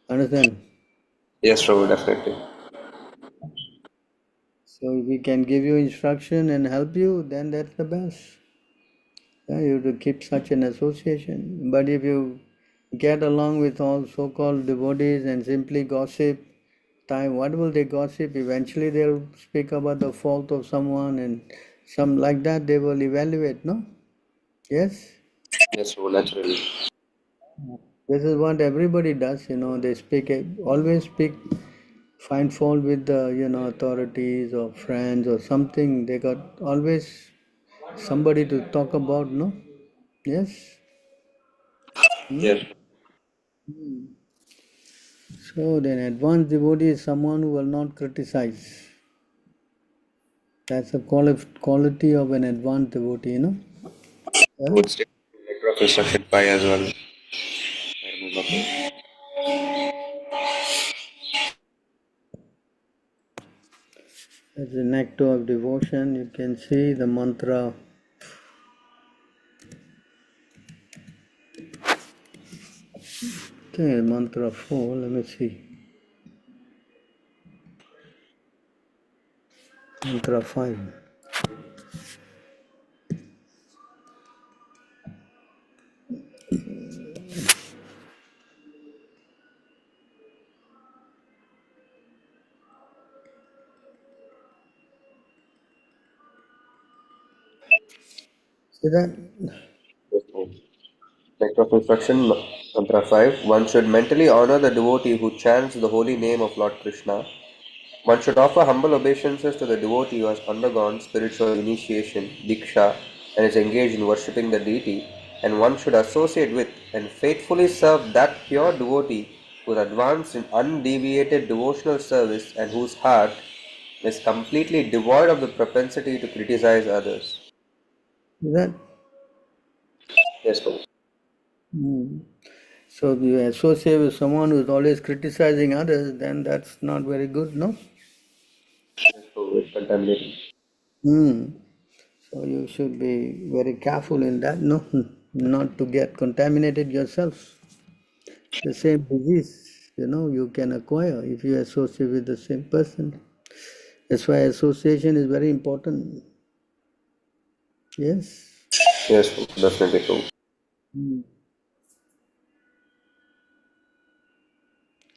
Understand? yes, Prabhu, definitely. So if we can give you instruction and help you, then that's the best. Yeah, you have to keep such an association. But if you get along with all so-called devotees and simply gossip, time what will they gossip? Eventually they'll speak about the fault of someone and some like that they will evaluate, no? Yes? Yes, Prabhu, naturally. This is what everybody does, they always speak, find fault with the, authorities or friends or something. They got always somebody to talk about, no? Yes? Hmm? Yes. So then advanced devotee is someone who will not criticize. That's a quality of an advanced devotee. I Yeah? would state letter of instruction 5 as well. I remember. As an act of devotion, you can see the mantra. Okay, mantra 4, let me see. Mantra 5. See that? Yes, Prabhu. Letter of instruction, mantra 5. One should mentally honor the devotee who chants the holy name of Lord Krishna. One should offer humble obeisances to the devotee who has undergone spiritual initiation, diksha, and is engaged in worshipping the deity, and one should associate with and faithfully serve that pure devotee who is advanced in undeviated devotional service and whose heart is completely devoid of the propensity to criticize others. See that? Yes, Prabhu. Hmm. So if you associate with someone who's always criticizing others, then that's not very good, no? Yes, Prabhu. It's contaminating. Hmm. So you should be very careful in that, no? Not to get contaminated yourself. The same disease, you can acquire if you associate with the same person. That's why association is very important. Yes. Yes, Prabhu. Definitely, Prabhu. Hmm.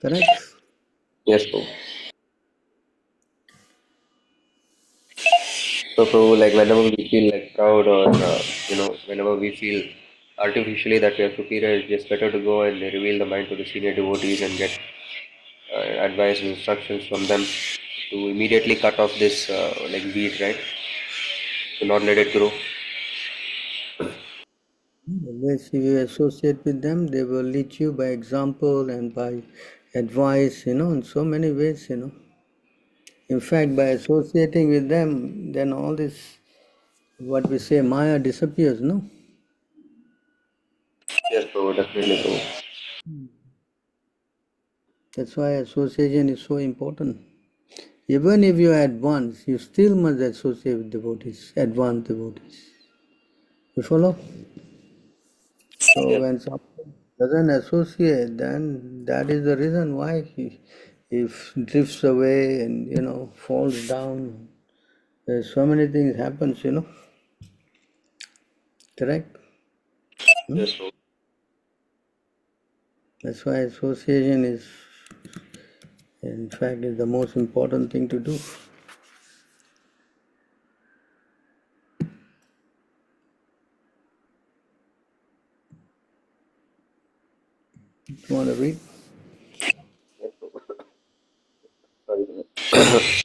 Correct? Yes, Prabhu. So, Prabhu, like whenever we feel like proud or whenever we feel artificially that we are superior, it's just better to go and reveal the mind to the senior devotees and get advice and instructions from them to immediately cut off this like weed, right? To not let it grow. Yes, if you associate with them, they will lead you by example and by advice, in so many ways. In fact, by associating with them, then all this, what we say, Maya disappears, no? Yes, Prabhu, definitely, Prabhu. That's why association is so important. Even if you are advanced, you still must associate with devotees, advanced devotees. You follow? So Yes, when someone doesn't associate, then that is the reason why he drifts away and falls down. There's so many things happens. Correct? Hmm? yes, Prabhu. That's why association is, in fact, is the most important thing to do. You want to read? Sorry for that.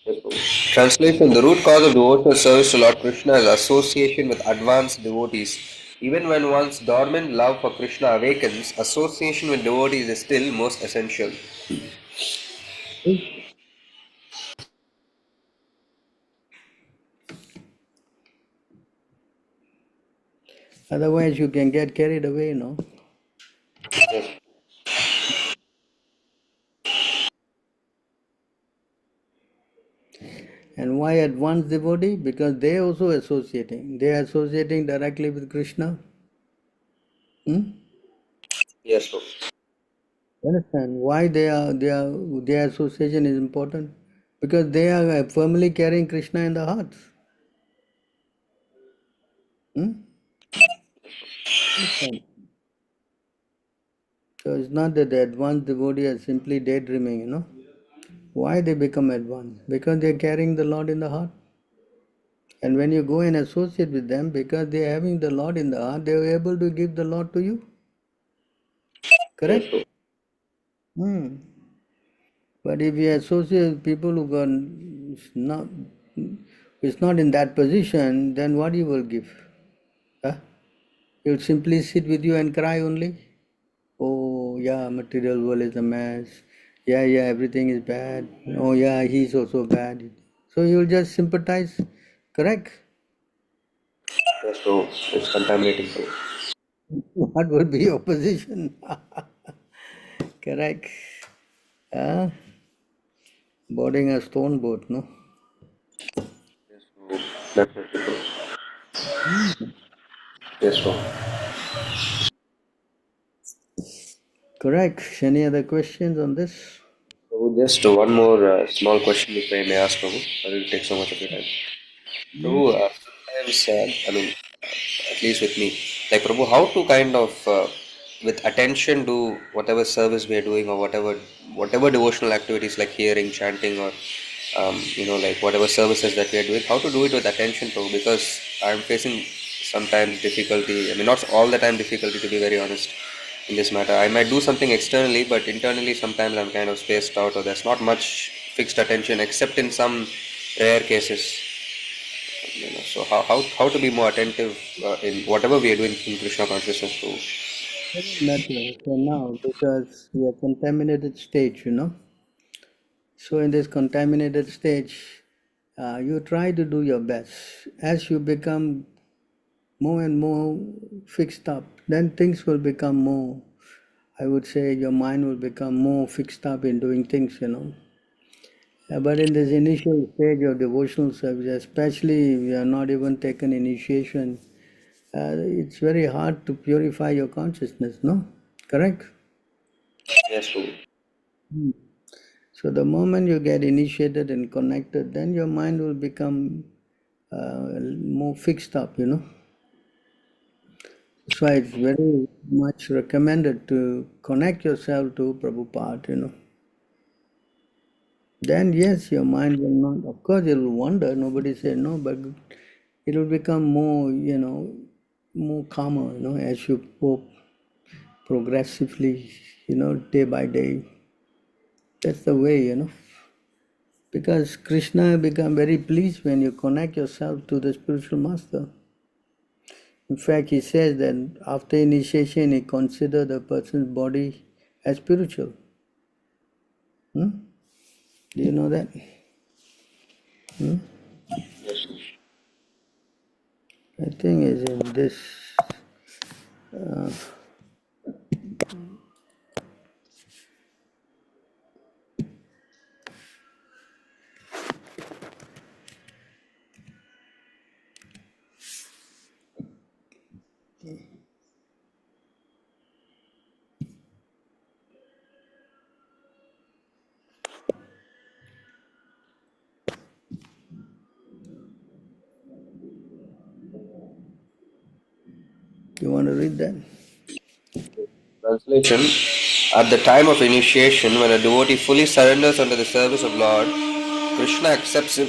Yes, Prabhu. Translation: the root cause of devotional service to Lord Krishna is association with advanced devotees. Even when one's dormant love for Krishna awakens, association with devotees is still most essential. Otherwise, you can get carried away. Yes, And why advanced devotee? Because they also associating. They are associating directly with Krishna. Yes, Prabhu. Understand why their association is important? Because they are firmly carrying Krishna in the hearts. Understand? So it's not that the advanced devotee are simply daydreaming, Why they become advanced? Because they are carrying the Lord in the heart. And when you go and associate with them, because they are having the Lord in the heart, they are able to give the Lord to you. Yes, Correct? Prabhu. But if you associate with people who are not, is not in that position, then what you will give? Huh? You'll simply sit with you and cry only. Oh yeah, material world is a mess. Yeah, everything is bad. Oh yeah, he's also bad. So you'll just sympathize. Correct? Yes, Prabhu. It's contaminating, Prabhu. What will be your position? Correct. Huh? Boarding a stone boat, no? Yes, Prabhu. Definitely, Prabhu. Yes, Prabhu. Correct. Any other questions on this? Prabhu, just one more small question, if I may ask, Prabhu. I will take so much of your time. Prabhu, sometimes, I mean, at least with me, like Prabhu, how to kind of, with attention, do whatever service we are doing or whatever devotional activities like hearing, chanting, or like whatever services that we are doing, how to do it with attention, Prabhu? Because I'm facing sometimes difficulty. I mean, not all the time difficulty, to be very honest, in this matter. I might do something externally, but internally sometimes I'm kind of spaced out, or there's not much fixed attention, except in some rare cases. So how to be more attentive in whatever we are doing in Krishna consciousness to. Doesn't matter for now because we are contaminated stage. So in this contaminated stage, you try to do your best. As you become more and more fixed up, then things will become more, I would say your mind will become more fixed up in doing things. But in this initial stage of devotional service, especially if you are not even taken initiation, it's very hard to purify your consciousness, no? Correct? Yes, Prabhu. So the moment you get initiated and connected, then your mind will become more fixed up. That's why it's very much recommended to connect yourself to Prabhupada. Then yes, your mind will not, of course it will wander, nobody said no, but it will become more calmer, as you go progressively, day by day. That's the way. Because Krishna become very pleased when you connect yourself to the spiritual master. In fact, he says that after initiation, he considers the person's body as spiritual. Do you know that? Yes. I think is in this. You want to read that? Translation: At the time of initiation, when a devotee fully surrenders under the service of Lord, Krishna accepts him.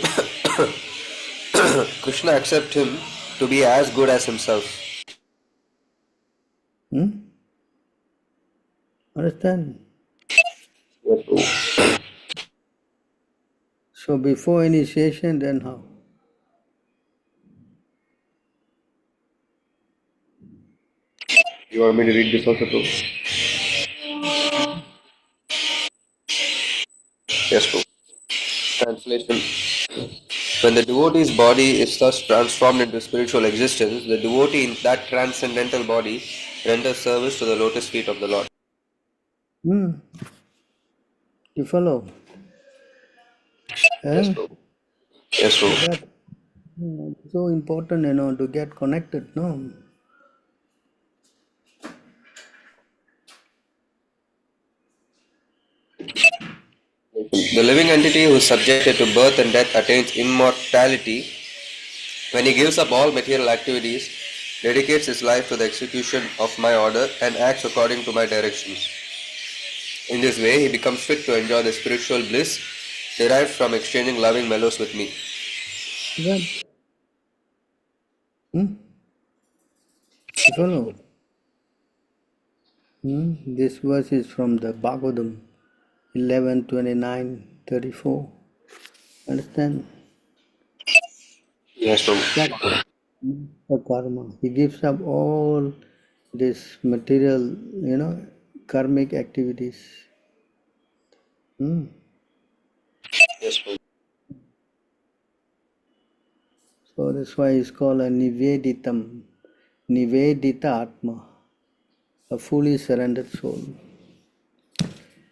Krishna accepts him to be as good as himself. Understand? Yes, Prabhu. So before initiation, then how? You want me to read this also, Prabhu? Yes, Prabhu. Translation: When the devotee's body is thus transformed into spiritual existence, the devotee in that transcendental body renders service to the lotus feet of the Lord. You follow? Yes, Eh? Prabhu. Yes, So Prabhu. that it's so important, to get connected, no? The living entity who is subjected to birth and death attains immortality when he gives up all material activities, dedicates his life to the execution of my order, and acts according to my directions. In this way, he becomes fit to enjoy the spiritual bliss derived from exchanging loving mellows with me. That, hmm? You follow? This verse is from the Bhagavatam 11:29-34. Understand? Yes, That Prabhu. the karma. He gives up all this material, karmic activities. Hmm. Yes, Prabhu. So that's why it's called a Niveditam, Nivedita Atma, a fully surrendered soul.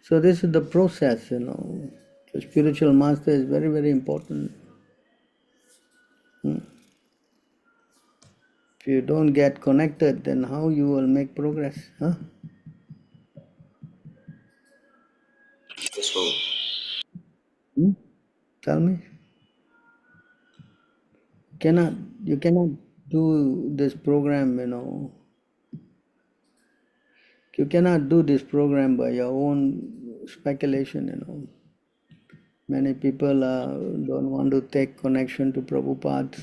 So this is the process. The spiritual master is very, very important. If you don't get connected, then how you will make progress? Huh? Yes, Prabhu. Hmm? Tell me. Cannot you cannot do this program. You cannot do this program by your own speculation. Many people don't want to take connection to Prabhupada,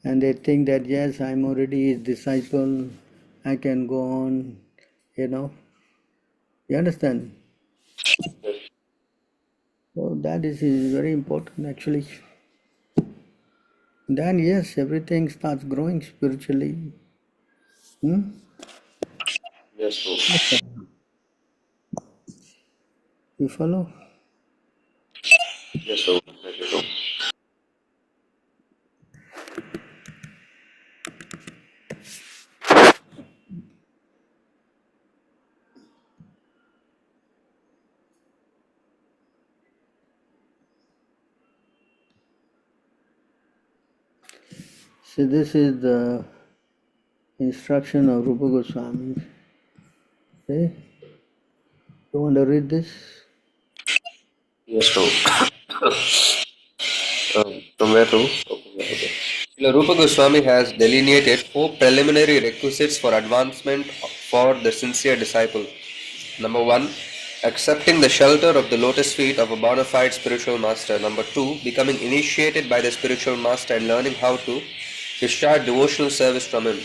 and they think that yes, I'm already his disciple, I can go on. You know, you understand? So that is very important actually. Then yes, everything starts growing spiritually. Hmm? Yes, Prabhu. You follow? Yes, Prabhu. Thank you, Prabhu. So this is the instruction of Rupa Goswami. See? You want to read this? Yes, Prabhu. From where, Prabhu? Okay. Srila Rupa Goswami has delineated four preliminary requisites for advancement for the sincere disciple. Number one, accepting the shelter of the lotus feet of a bona fide spiritual master. Number two, becoming initiated by the spiritual master and learning how to discharge devotional service from him.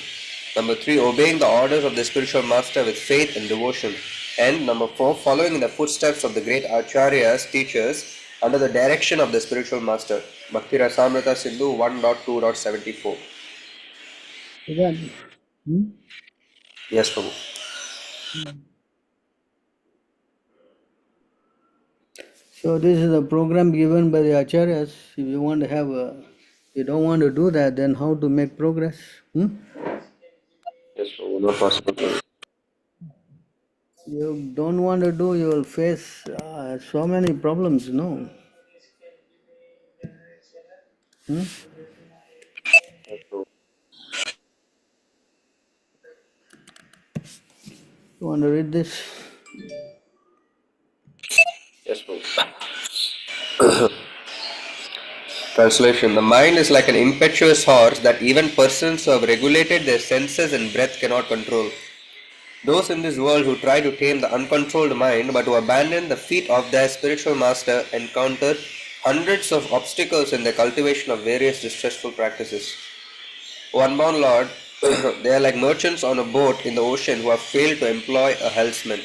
Number three, obeying the orders of the spiritual master with faith and devotion. And number four, following in the footsteps of the great acharyas, teachers, under the direction of the spiritual master. Bhakti Rasamrita Sindhu 1.2.74. Is that? Hmm? Yes, Prabhu. So this is a program given by the acharyas. If you want to have you don't want to do that, then how to make progress? Hmm? Yes, Prabhu. Not possible, Prabhu. You don't want to do, you will face so many problems, no? Hmm? Yes, Prabhu. You want to read this? Yes, Prabhu. Translation: the mind is like an impetuous horse that even persons who have regulated their senses and breath cannot control. Those in this world who try to tame the uncontrolled mind but who abandon the feet of their spiritual master encounter hundreds of obstacles in the cultivation of various distressful practices. O unbound Lord, they are like merchants on a boat in the ocean who have failed to employ a helmsman.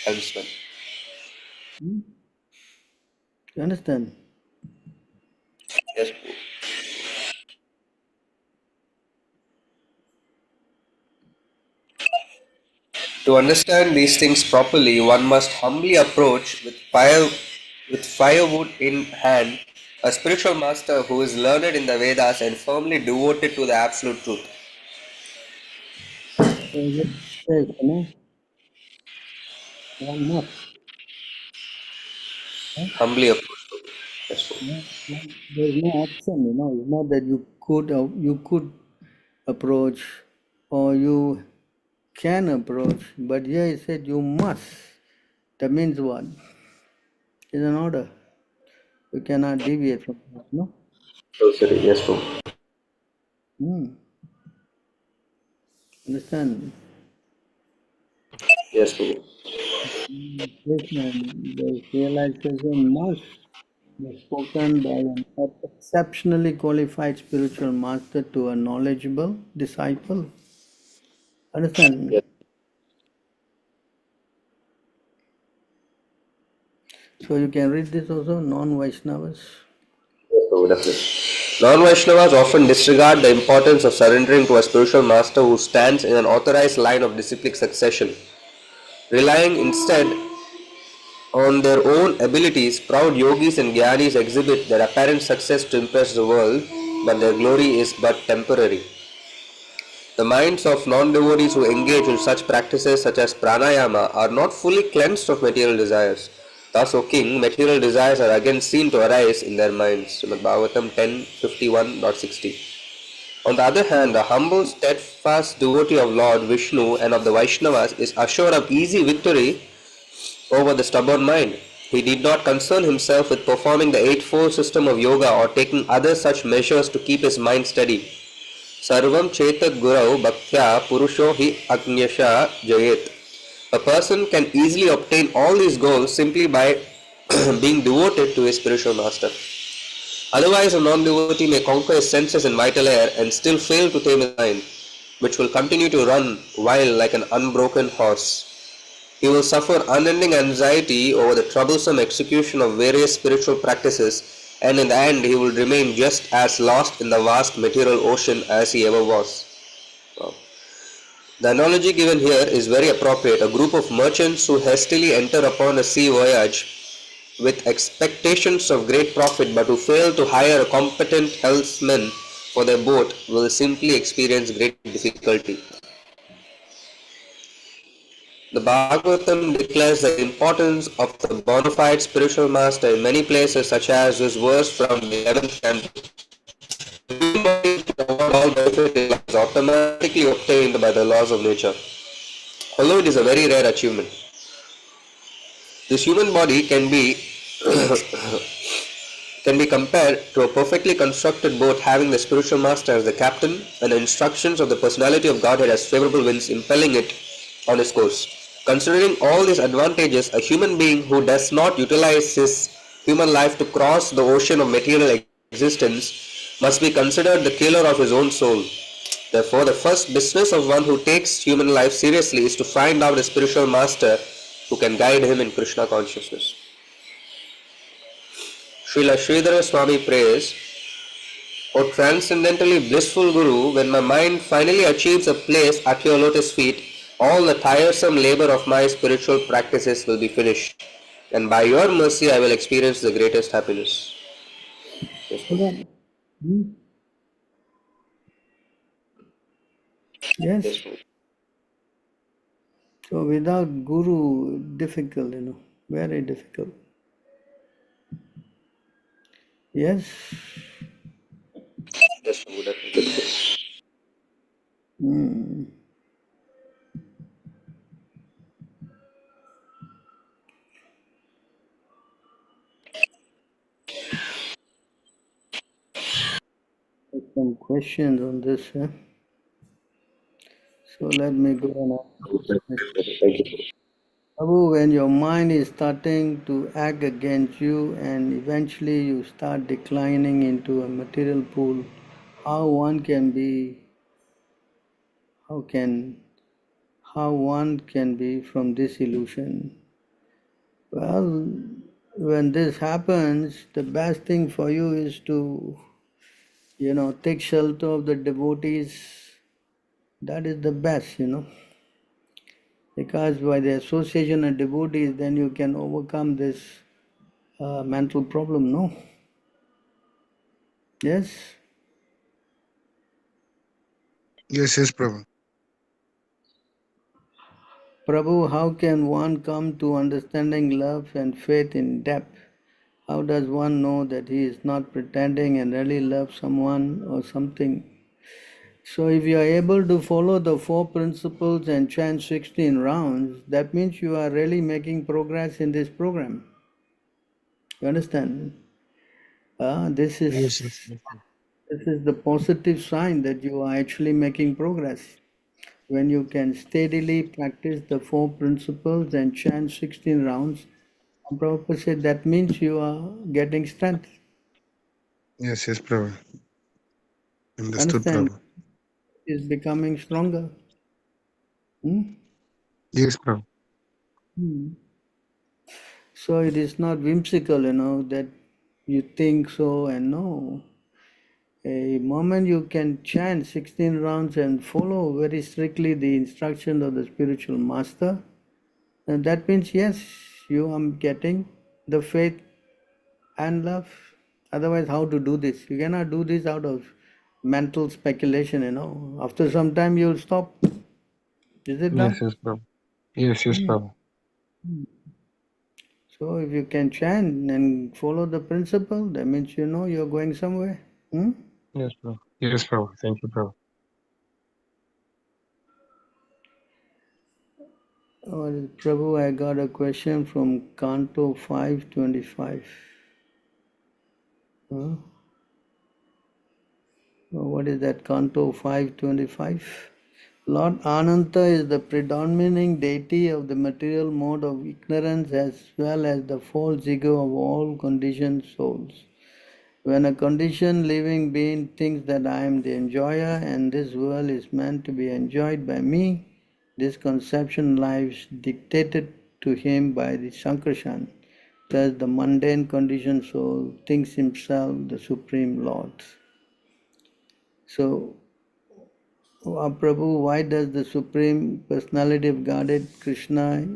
Helmsman. Hmm? You understand? Yes. To understand these things properly, one must humbly approach with firewood in hand a spiritual master who is learned in the Vedas and firmly devoted to the absolute truth. So it says, one must. Huh? Humbly approach. Yes, Prabhu. There's no option, It's not that you could approach or you can approach, but here it said you must. That means what? It's an order. You cannot deviate from that, no? Yes, Prabhu. Hmm. Understand? Yes, Prabhu. Krishna, the realization must be spoken by an exceptionally qualified spiritual master to a knowledgeable disciple. Understand? Yes, So you can read this also, non-Vaishnavas. yes, Prabhu, definitely. Non-Vaishnavas often disregard the importance of surrendering to a spiritual master who stands in an authorized line of disciplic succession. Relying instead on their own abilities, proud yogis and jnanis exhibit their apparent success to impress the world, but their glory is but temporary. The minds of non-devotees who engage in such practices such as pranayama are not fully cleansed of material desires. Thus, O king, material desires are again seen to arise in their minds. Srimad Bhagavatam 10:51.60. On the other hand, the humble, steadfast devotee of Lord Vishnu and of the Vaishnavas is assured of easy victory over the stubborn mind. He need not concern himself with performing the eightfold system of yoga or taking other such measures to keep his mind steady. Sarvam chetat gurau bhaktya purusho hi agnyasha jayet. A person can easily obtain all these goals simply by being devoted to his spiritual master. Otherwise, a non-devotee may conquer his senses in vital air and still fail to tame his mind, which will continue to run wild like an unbroken horse. He will suffer unending anxiety over the troublesome execution of various spiritual practices, and in the end he will remain just as lost in the vast material ocean as he ever was. Wow. The analogy given here is very appropriate. A group of merchants who hastily enter upon a sea voyage with expectations of great profit but who fail to hire a competent helmsman for their boat will simply experience great difficulty. The Bhagavatam declares the importance of the bona fide spiritual master in many places, such as this verse from the 11th canto. The human body to avoid all benefit is automatically obtained by the laws of nature. Although it is a very rare achievement, this human body can be compared to a perfectly constructed boat having the spiritual master as the captain and the instructions of the personality of Godhead as favorable winds impelling it on its course. Considering all these advantages, a human being who does not utilize his human life to cross the ocean of material existence must be considered the killer of his own soul. Therefore, the first business of one who takes human life seriously is to find out a spiritual master who can guide him in Krishna consciousness. Srila Sridhara Swami prays, O transcendently blissful Guru, when my mind finally achieves a place at your lotus feet, all the tiresome labor of my spiritual practices will be finished, and by your mercy I will experience the greatest happiness. Yes, Yeah. Hmm. Yes. yes, So without guru, difficult, very difficult. Yes. yes, definitely. Hmm. Some questions on this. So let me go and ask. Thank you. Prabhu, when your mind is starting to act against you and eventually you start declining into a material pool, how one can be, how can, how one can be from this illusion? Well, when this happens, the best thing for you is to, take shelter of the devotees. That is the best, because by the association of devotees, then you can overcome this mental problem, no? Yes? Yes, Prabhu. Prabhu, how can one come to understanding love and faith in depth? How does one know that he is not pretending and really loves someone or something? So if you are able to follow the 4 principles and chant 16 rounds, that means you are really making progress in this program. You understand? This is Yes, yes, yes. this is the positive sign that you are actually making progress. When you can steadily practice the 4 principles and chant 16 rounds, Prabhupada said that means you are getting strength. Yes, yes, Prabhu. Understood, Understand? Prabhu. Is becoming stronger. Hmm? Yes, Prabhu. So it is not whimsical, that you think so and no. A moment you can chant 16 rounds and follow very strictly the instruction of the spiritual master, and that means yes, you are getting the faith and love. Otherwise, how to do this? You cannot do this out of mental speculation. After some time, you'll stop. Is it Yes, not? yes, Prabhu. Yes, yes, Prabhu. So if you can chant and follow the principle, that means you're going somewhere. Hmm? Yes, Prabhu. Yes, Prabhu. Thank you, Prabhu. Oh, Prabhu, I got a question from Canto 525. Huh? What is that, Canto 525? Lord Ananta is the predominating deity of the material mode of ignorance as well as the false ego of all conditioned souls. When a conditioned living being thinks that I am the enjoyer and this world is meant to be enjoyed by me, this conception lies dictated to him by the Sankarshan. Thus the mundane conditioned soul thinks himself the Supreme Lord. So, Prabhu, why does the Supreme Personality of Godhead Krishna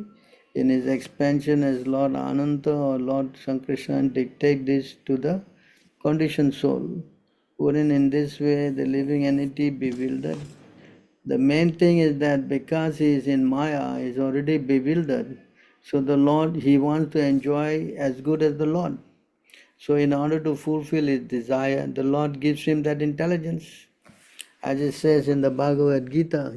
in his expansion as Lord Ananta or Lord Sankarshan dictate this to the conditioned soul? Wouldn't in this way the living entity bewildered? The main thing is that because he is in Maya, he is already bewildered. So the Lord, he wants to enjoy as good as the Lord. So in order to fulfill his desire, the Lord gives him that intelligence. As it says in the Bhagavad Gita,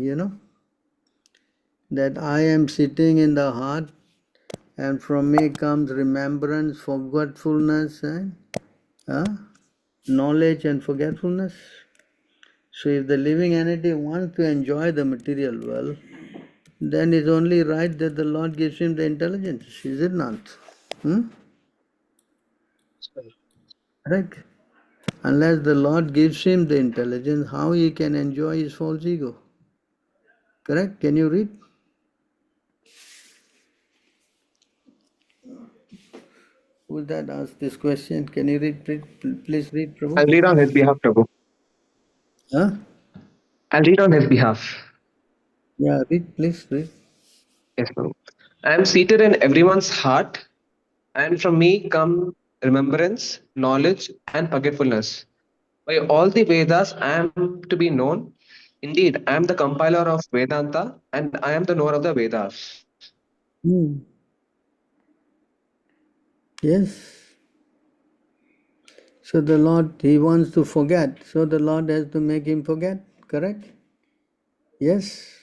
that I am sitting in the heart and from me comes remembrance, forgetfulness, and knowledge and forgetfulness. So if the living entity wants to enjoy the material world, then it's only right that the Lord gives him the intelligence, is it not? Right? Unless the Lord gives him the intelligence, how he can enjoy his false ego? Correct? Can you read? Who that asked this question? Can you read? Please read, I'll Prabhu. read on his behalf, Prabhu. Huh? I'll read on his behalf. Yeah, read, please read. Yes, Prabhu. I am seated in everyone's heart, and from me come remembrance, knowledge, and forgetfulness. By all the Vedas, I am to be known. Indeed, I am the compiler of Vedanta, and I am the knower of the Vedas. Hmm. Yes. So the Lord, he wants to forget. So the Lord has to make him forget. Correct? Yes.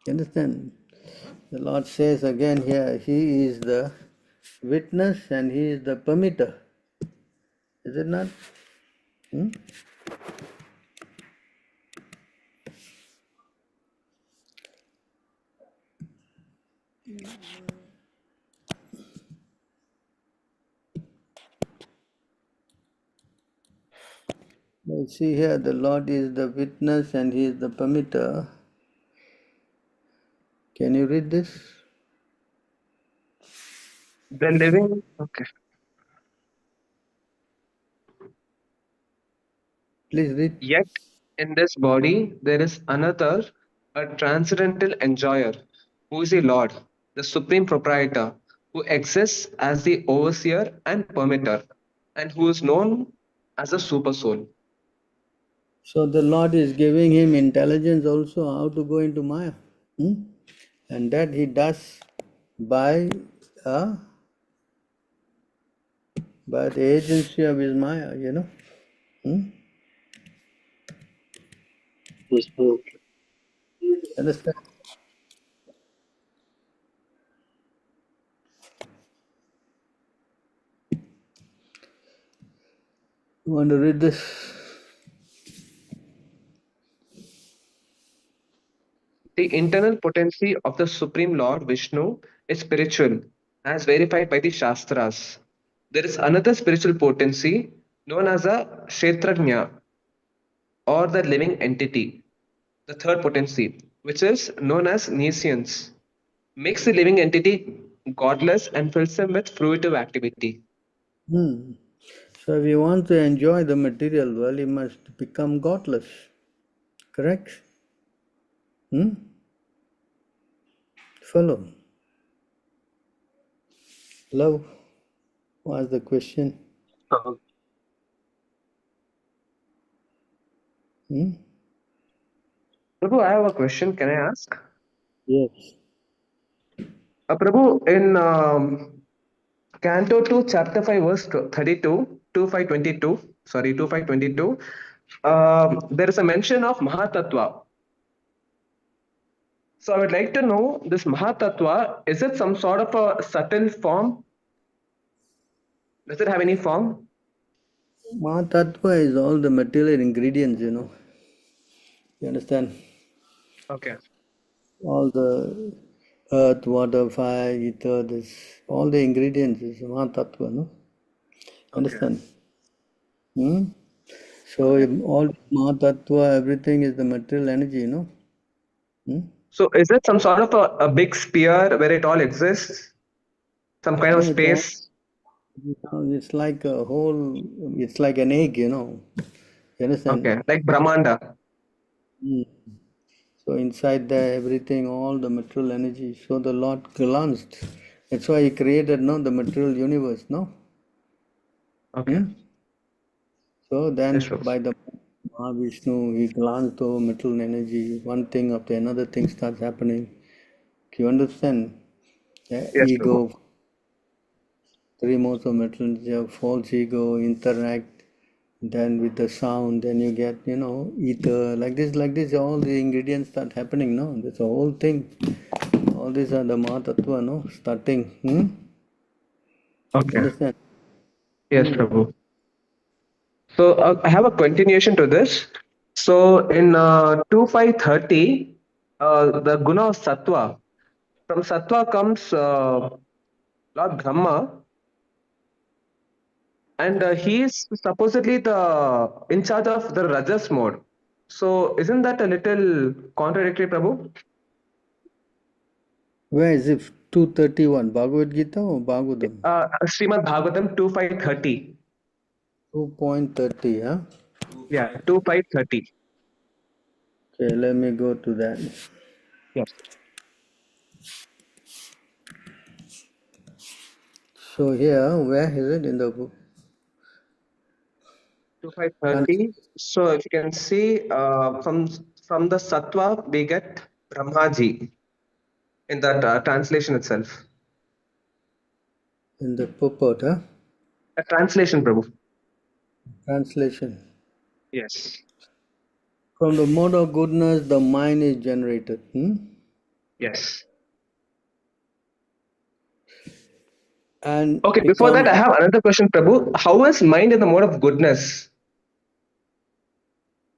You understand? The Lord says again here, he is the witness and he is the permitter. Is it not? Hmm? Now see here, the Lord is the witness and he is the permitter. Can you read this? The living, okay. Please read. Yet in this body there is another, a transcendental enjoyer, who is the Lord, the supreme proprietor, who exists as the overseer and permitter, and who is known as the super soul. So the Lord is giving him intelligence also how to go into Maya. Hmm? And that he does by by the agency of his Maya, you know. Yes, Prabhu. Understand? You want to read this? The internal potency of the Supreme Lord Vishnu is spiritual, as verified by the Shastras. There is another spiritual potency known as a Kshetrajna, or the living entity, the third potency, which is known as nescience, makes the living entity godless and fills him with fruitive activity. So if you want to enjoy the material world, you must become godless. Correct? Follow. Hello? What's the question? Uh, Hmm? Prabhu, I have a question. Can I ask? Yes. Prabhu, in Canto 2, Chapter 5, verse 32, 2522, sorry, 2522, there is a mention of Mahatattva. So I would like to know this Mahatattva, is it some sort of a subtle form? Does it have any form? Mahatattva is all the material ingredients, you know. You understand? Okay. All the earth, water, fire, ether, this, all the ingredients is Mahatattva, no? Okay. Understand? So all Mahatattva, everything is the material energy, you know? So is it some sort of a big sphere where it all exists? Some kind of No, it's all, space? it's like a whole, it's like an egg, you know? You understand? Okay. Like Brahmanda. So inside there, everything, all the material energy. So the Lord glanced. That's why He created, no, the material universe, no? Okay. So Yes, then, Prabhu. by the Mahavishnu, He glanced over material energy. One thing after another thing starts happening. You understand? Yes, Prabhu. Ego, three modes of material energy, false ego, interact. Then with the sound, then you get, you know, ether, like this, all the ingredients start happening, no? That's the whole thing. All these are the Mahatattva, no? Starting. Okay. Understand? Yes, Prabhu. So I have a continuation to this. So in 2530, the guna of sattva. From sattva comes Lord Brahma, and he is supposedly the in charge of the rajas mode. So isn't that a little contradictory, Prabhu? Where is it? 231, Bhagavad Gita or Bhagavatam? Srimad Bhagavatam 2530. 2.30, huh? Yeah, 2530. Okay, let me go to that. Yes. So here, where is it in the book? 2530. So if you can see from the sattva we get Brahmaji in that translation itself. In the purport, huh? A translation, Prabhu. Translation. Yes. From the mode of goodness, the mind is generated. Yes. And Okay, before that, becomes, I have another question, Prabhu. How is mind in the mode of goodness?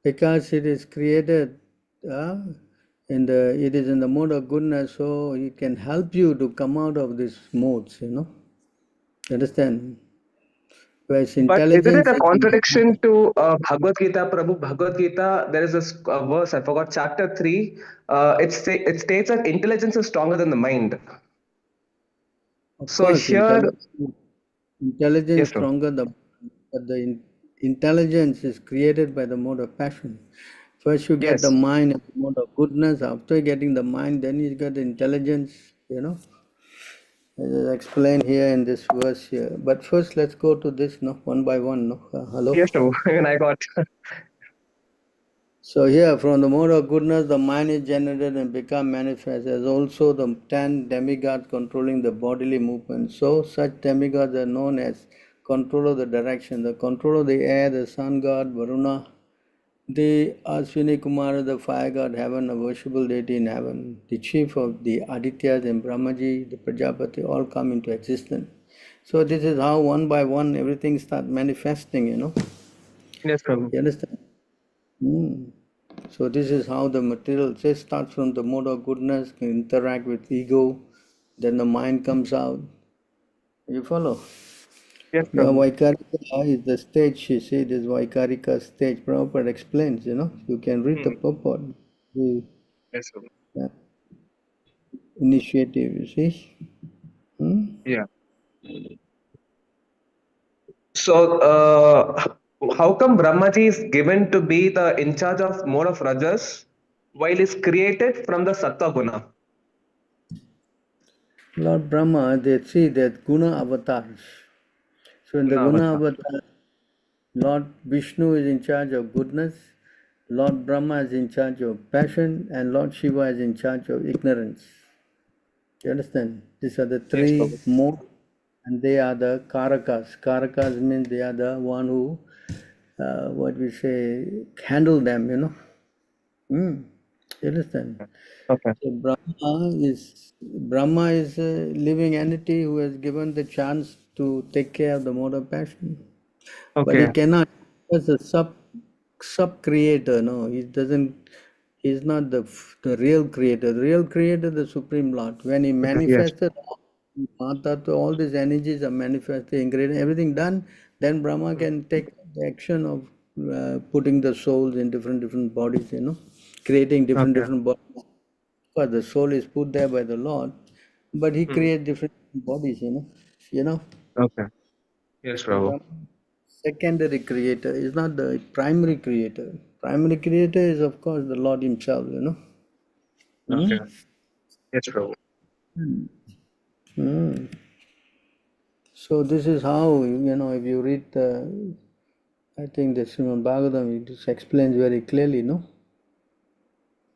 because it is created, it is in the mode of goodness, so it can help you to come out of these modes, you know. You understand? Whereas But isn't it intelligence a is in the mode contradiction of, to Bhagavad Gita, Prabhu? Bhagavad Gita, there is a verse, I forgot, chapter 3. It states that intelligence is stronger than the mind. of So course, here, intelligence yes, Prabhu. stronger, but the intelligence is created by the mode of passion. First, you get the Yes. mind in the mode of goodness. After getting the mind, then you get the intelligence, you know. It is explained here in this verse here. But first, let's go to this, no, one by one, no. Hello. Yes, Prabhu. And I got. So here, from the mode of goodness, the mind is generated and become manifest as also the 10 demigods controlling the bodily movement. So such demigods are known as control of the direction, the control of the air, the sun god, Varuna, the Ashwini Kumara, the fire god, heaven, a worshipable deity in heaven, the chief of the Adityas and Brahmaji, the Prajapati, all come into existence. So this is how one by one everything starts manifesting, Yes, Prabhu. You understand? So this is how the material just starts from the mode of goodness, can interact with ego, then the mind comes out. You follow? Yes, Yeah, Prabhu. Vaikarika is the stage, you see, this Vaikarika stage. Prabhupada explains, you can read the purport, the Yes, Prabhu. uh, initiative, you see. Yeah. So, how come Brahmaji is given to be the in charge of mode of Rajas while is created from the Sattva Guna? Lord Brahma, they see that Guna avatars. So in the Guna Guna Avatar. avatar, Lord Vishnu is in charge of goodness, Lord Brahma is in charge of passion, and Lord Shiva is in charge of ignorance. You understand? These are the Yes, three Prabhu. modes, and they are the Karakas. Karakas means they are the one who, what we say, handle them, You understand? Okay. So Brahma is a living entity who has given the chance to take care of the mode of passion. But he Okay. cannot, as a sub creator, no, he doesn't, he's not the real creator. The real creator, the Supreme Lord. When he Yes. manifested all these energies are manifested, ingredient, everything done, then Brahma can take the action of putting the souls in different bodies, creating different Okay. different bodies. Because the soul is put there by the Lord, but he creates different bodies, you know. Okay. Yes, So Prabhu. Brahma, secondary creator, is not the primary creator. Primary creator is of course the Lord Himself, Okay. Hmm? Yes, Prabhu. Hmm. So this is how, if you read the, I think the Srimad Bhagavatam, it just explains very clearly, no?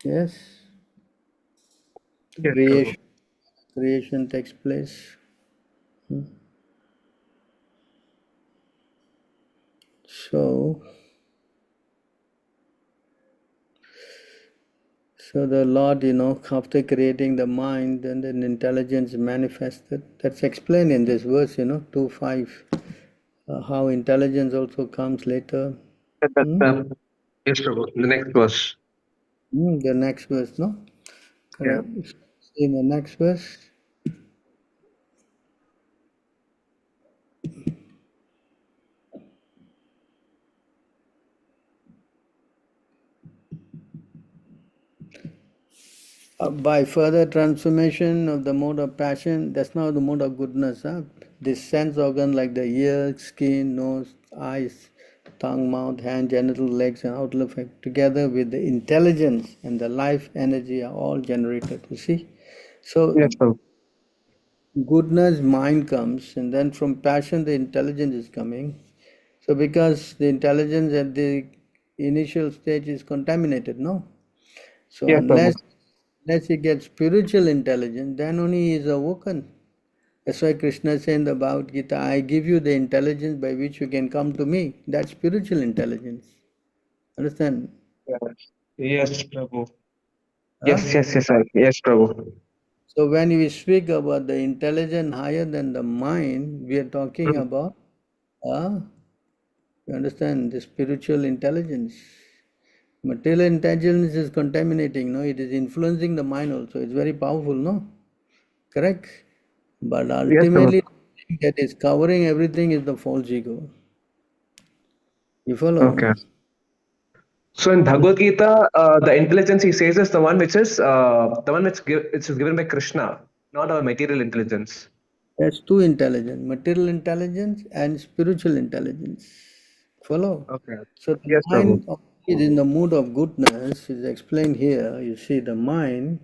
Yes, Yes, Prabhu. creation takes place. So, so the Lord, after creating the mind, and then intelligence manifested. That's explained in this verse, 2:5. How intelligence also comes later. Hmm? Yes, Prabhu. The next verse. The next verse, no? Yeah. Correct. In the next verse. By further transformation of the mode of passion, that's not the mode of goodness. This sense organ like the ear, skin, nose, eyes, tongue, mouth, hand, genital, legs, and outer effect, together with the intelligence and the life energy are all generated. You see? So Yes, Prabhu. goodness, mind comes, and then from passion, the intelligence is coming. So because the intelligence at the initial stage is contaminated, no? So Yes, Prabhu. unless he gets spiritual intelligence, then only he is awoken. That's why Krishna said in the Bhagavad Gita, I give you the intelligence by which you can come to me. That's spiritual intelligence. Understand? Yes. Yes, Prabhu. Huh? Yes, Prabhu. So when we speak about the intelligence higher than the mind, we are talking about, uh, you understand, the spiritual intelligence. Material intelligence is contaminating, no? It is influencing the mind also. It's very powerful, no? Correct? But Yes, Prabhu. ultimately, the thing that is covering everything is the false ego. You follow? Okay. So in Bhagavad Gita, the intelligence he says is the one which is given by Krishna, not our material intelligence. There's two intelligence, material intelligence and spiritual intelligence. Follow? Okay. So the Yes, Prabhu. mind is in the mood of goodness is explained here. You see, the mind,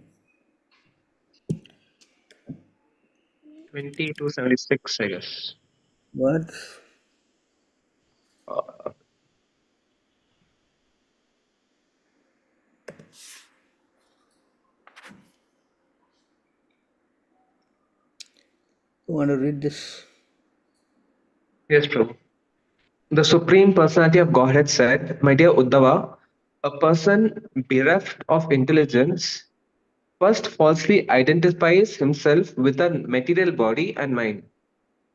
20 to 76, I guess. what? Uh, You want to read this? Yes, Prabhu. The Supreme Personality of Godhead said, My dear Uddhava, a person bereft of intelligence first falsely identifies himself with a material body and mind.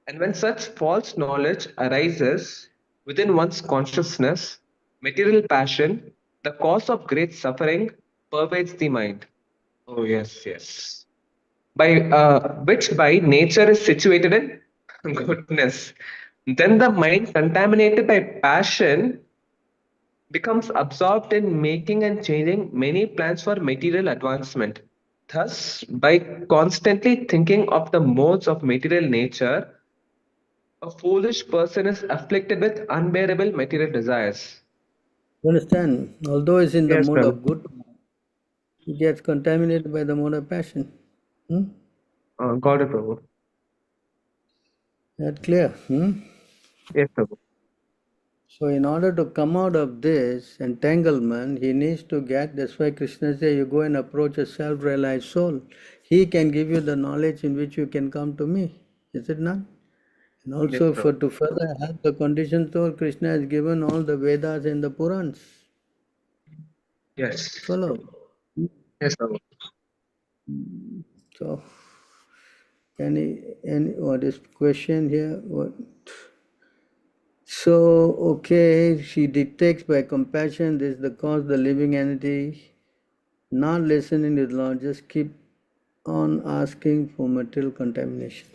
And when such false knowledge arises within one's consciousness, material passion, the cause of great suffering, pervades the mind. Oh, yes, yes. Which by nature is situated in goodness. Then the mind contaminated by passion becomes absorbed in making and changing many plans for material advancement. Thus, by constantly thinking of the modes of material nature, a foolish person is afflicted with unbearable material desires. You understand? Although it's in the Yes, mode Prabhu. of good, it gets contaminated by the mode of passion. Hmm? Got it, Prabhu. That clear? Hmm? Yes, Prabhu. So in order to come out of this entanglement, he needs to get, that's why Krishna says, you go and approach a self-realized soul. He can give you the knowledge in which you can come to me. Is it not? And Yes, also Prabhu. to further help the conditioned soul, Krishna has given all the Vedas and the Purans. Yes. Follow? Yes, Prabhu. So, any what is question here? What? So, okay, she detects by compassion this is the cause, the living entity, not listening to the Lord, just keep on asking for material contamination.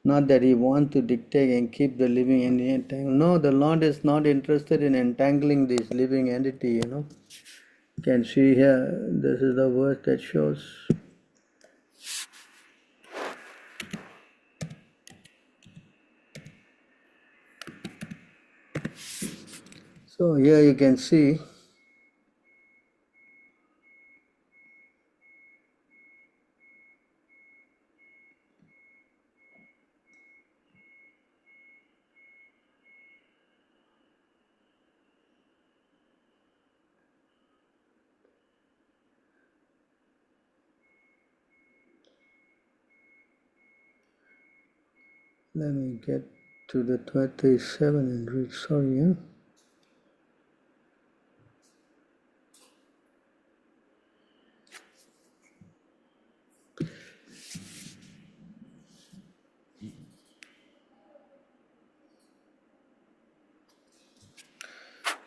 Not that he wants to dictate and keep the living entity entangled. No, the Lord is not interested in entangling this living entity, You can see here, this is the verse that shows. So here you can see, let me get to the 27 and read, sorry, yeah.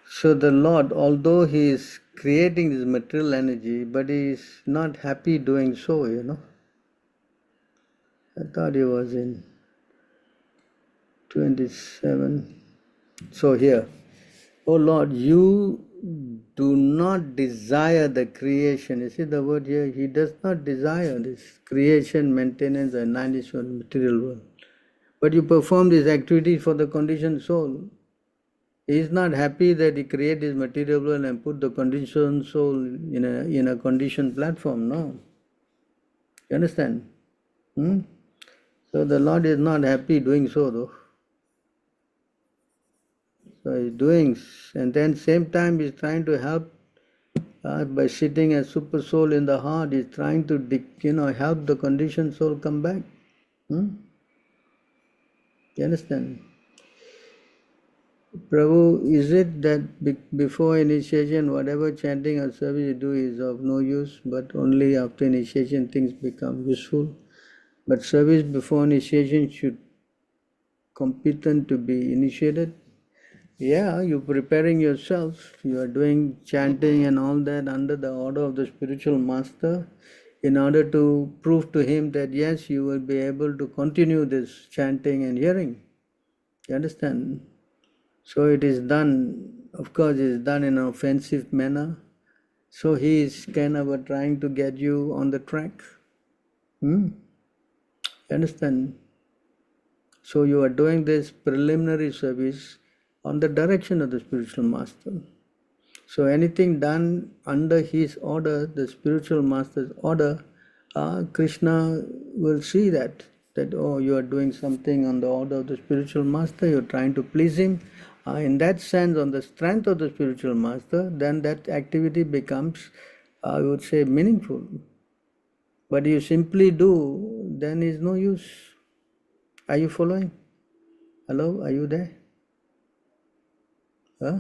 So the Lord, although He is creating this material energy, but He is not happy doing so. I thought He was in 27. So here, oh Lord, you do not desire the creation. You see the word here? He does not desire this creation, maintenance, and annihilation material world. But you perform this activity for the conditioned soul. He is not happy that he created this material world and put the conditioned soul in a conditioned platform. No. You understand? Hmm? So the Lord is not happy doing so though. So he's doing, and then same time he's trying to help by sitting as super soul in the heart. He's trying to help the conditioned soul come back. Hmm? You understand? Prabhu, is it that before initiation, whatever chanting or service you do is of no use, but only after initiation things become useful? But service before initiation should competent to be initiated? Yeah, you're preparing yourself. You are doing chanting and all that under the order of the spiritual master in order to prove to him that yes, you will be able to continue this chanting and hearing. You understand? So it is done, of course, it is done in an offensive manner. So he is kind of trying to get you on the track. You understand? So you are doing this preliminary service on the direction of the spiritual master. So anything done under his order, the spiritual master's order, Krishna will see that oh, you are doing something on the order of the spiritual master, you're trying to please him. In that sense, on the strength of the spiritual master, then that activity becomes, I would say, meaningful. But you simply do, then is no use. Are you following? Hello, are you there? Huh?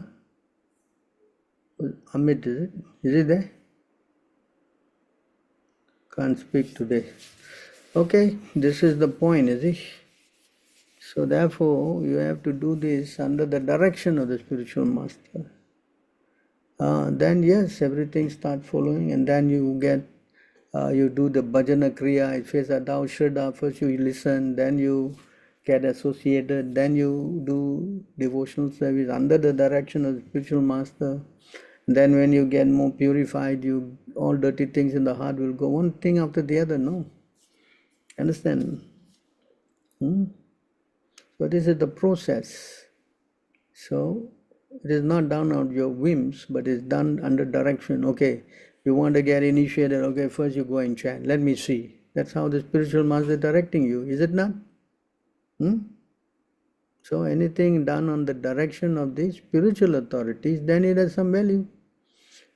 Amit, is it? Is he there? Can't speak today. Okay, this is the point, is it? So therefore, you have to do this under the direction of the spiritual master. Then yes, everything starts following, and then you get, you do the bhajana kriya. It says that thou shraddha. First you listen, then you get associated, then you do devotional service under the direction of the spiritual master. Then when you get more purified, you all dirty things in the heart will go one thing after the other. No, understand? So this is the process. So it is not done on your whims, but it's done under direction. Okay, you want to get initiated. Okay, first you go and chant. Let me see. That's how the spiritual master is directing you. Is it not? So anything done on the direction of the spiritual authorities, then it has some value.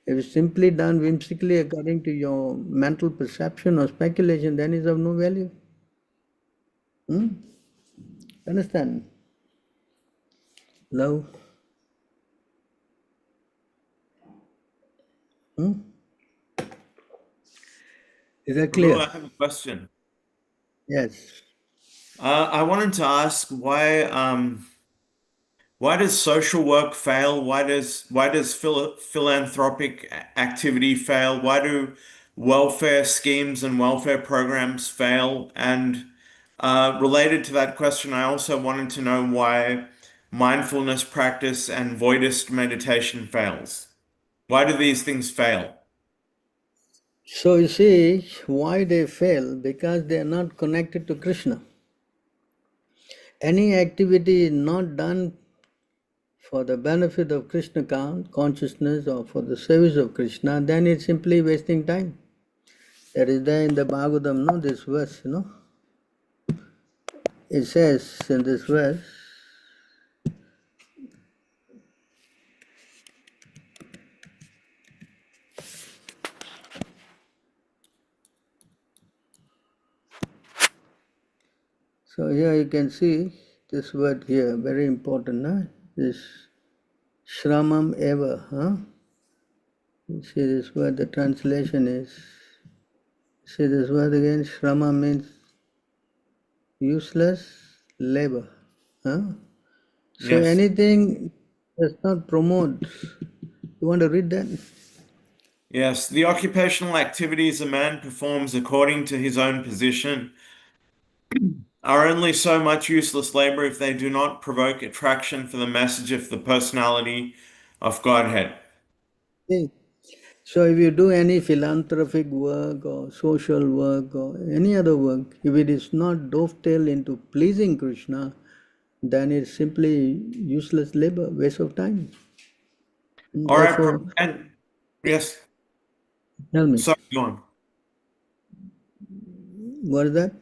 If it's simply done whimsically according to your mental perception or speculation, then it's of no value. Understand? Love? Is that Prabhu, clear? I have a question. Yes. I wanted to ask why does social work fail? Why does philanthropic activity fail? Why do welfare schemes and welfare programs fail? And related to that question, I also wanted to know why mindfulness practice and Voidist meditation fails. Why do these things fail? So you see why they fail, because they are not connected to Krishna. Any activity is not done for the benefit of Krishna consciousness or for the service of Krishna, then it's simply wasting time. That is there in the Bhagavatam, no, this verse, It says in this verse, so here you can see this word here, very important, this Shramam Eva, You see this word, the translation is, see this word again, Shrama means useless labor. So Yes. anything does not promote. You want to read that? Yes, the occupational activities a man performs according to his own position are only so much useless labor if they do not provoke attraction for the message of the personality of Godhead. See, so if you do any philanthropic work or social work or any other work, if it is not dovetail into pleasing Krishna, then it's simply useless labor, waste of time. All right, Therefore, and yes, tell me, sorry, go on. what is that?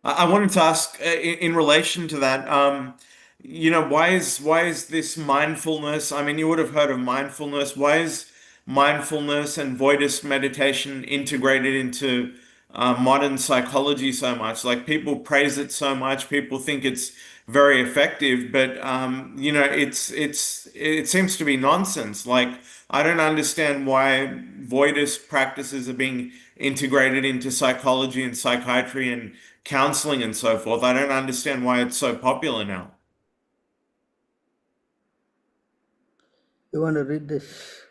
I wanted to ask in relation to that, why is this mindfulness? I mean, you would have heard of mindfulness. Why is mindfulness and Voidist meditation integrated into modern psychology so much? Like people praise it so much, people think it's very effective, but it seems to be nonsense. Like I don't understand why Voidist practices are being integrated into psychology and psychiatry and counseling and so forth. I don't understand why it's so popular now. You want to read this?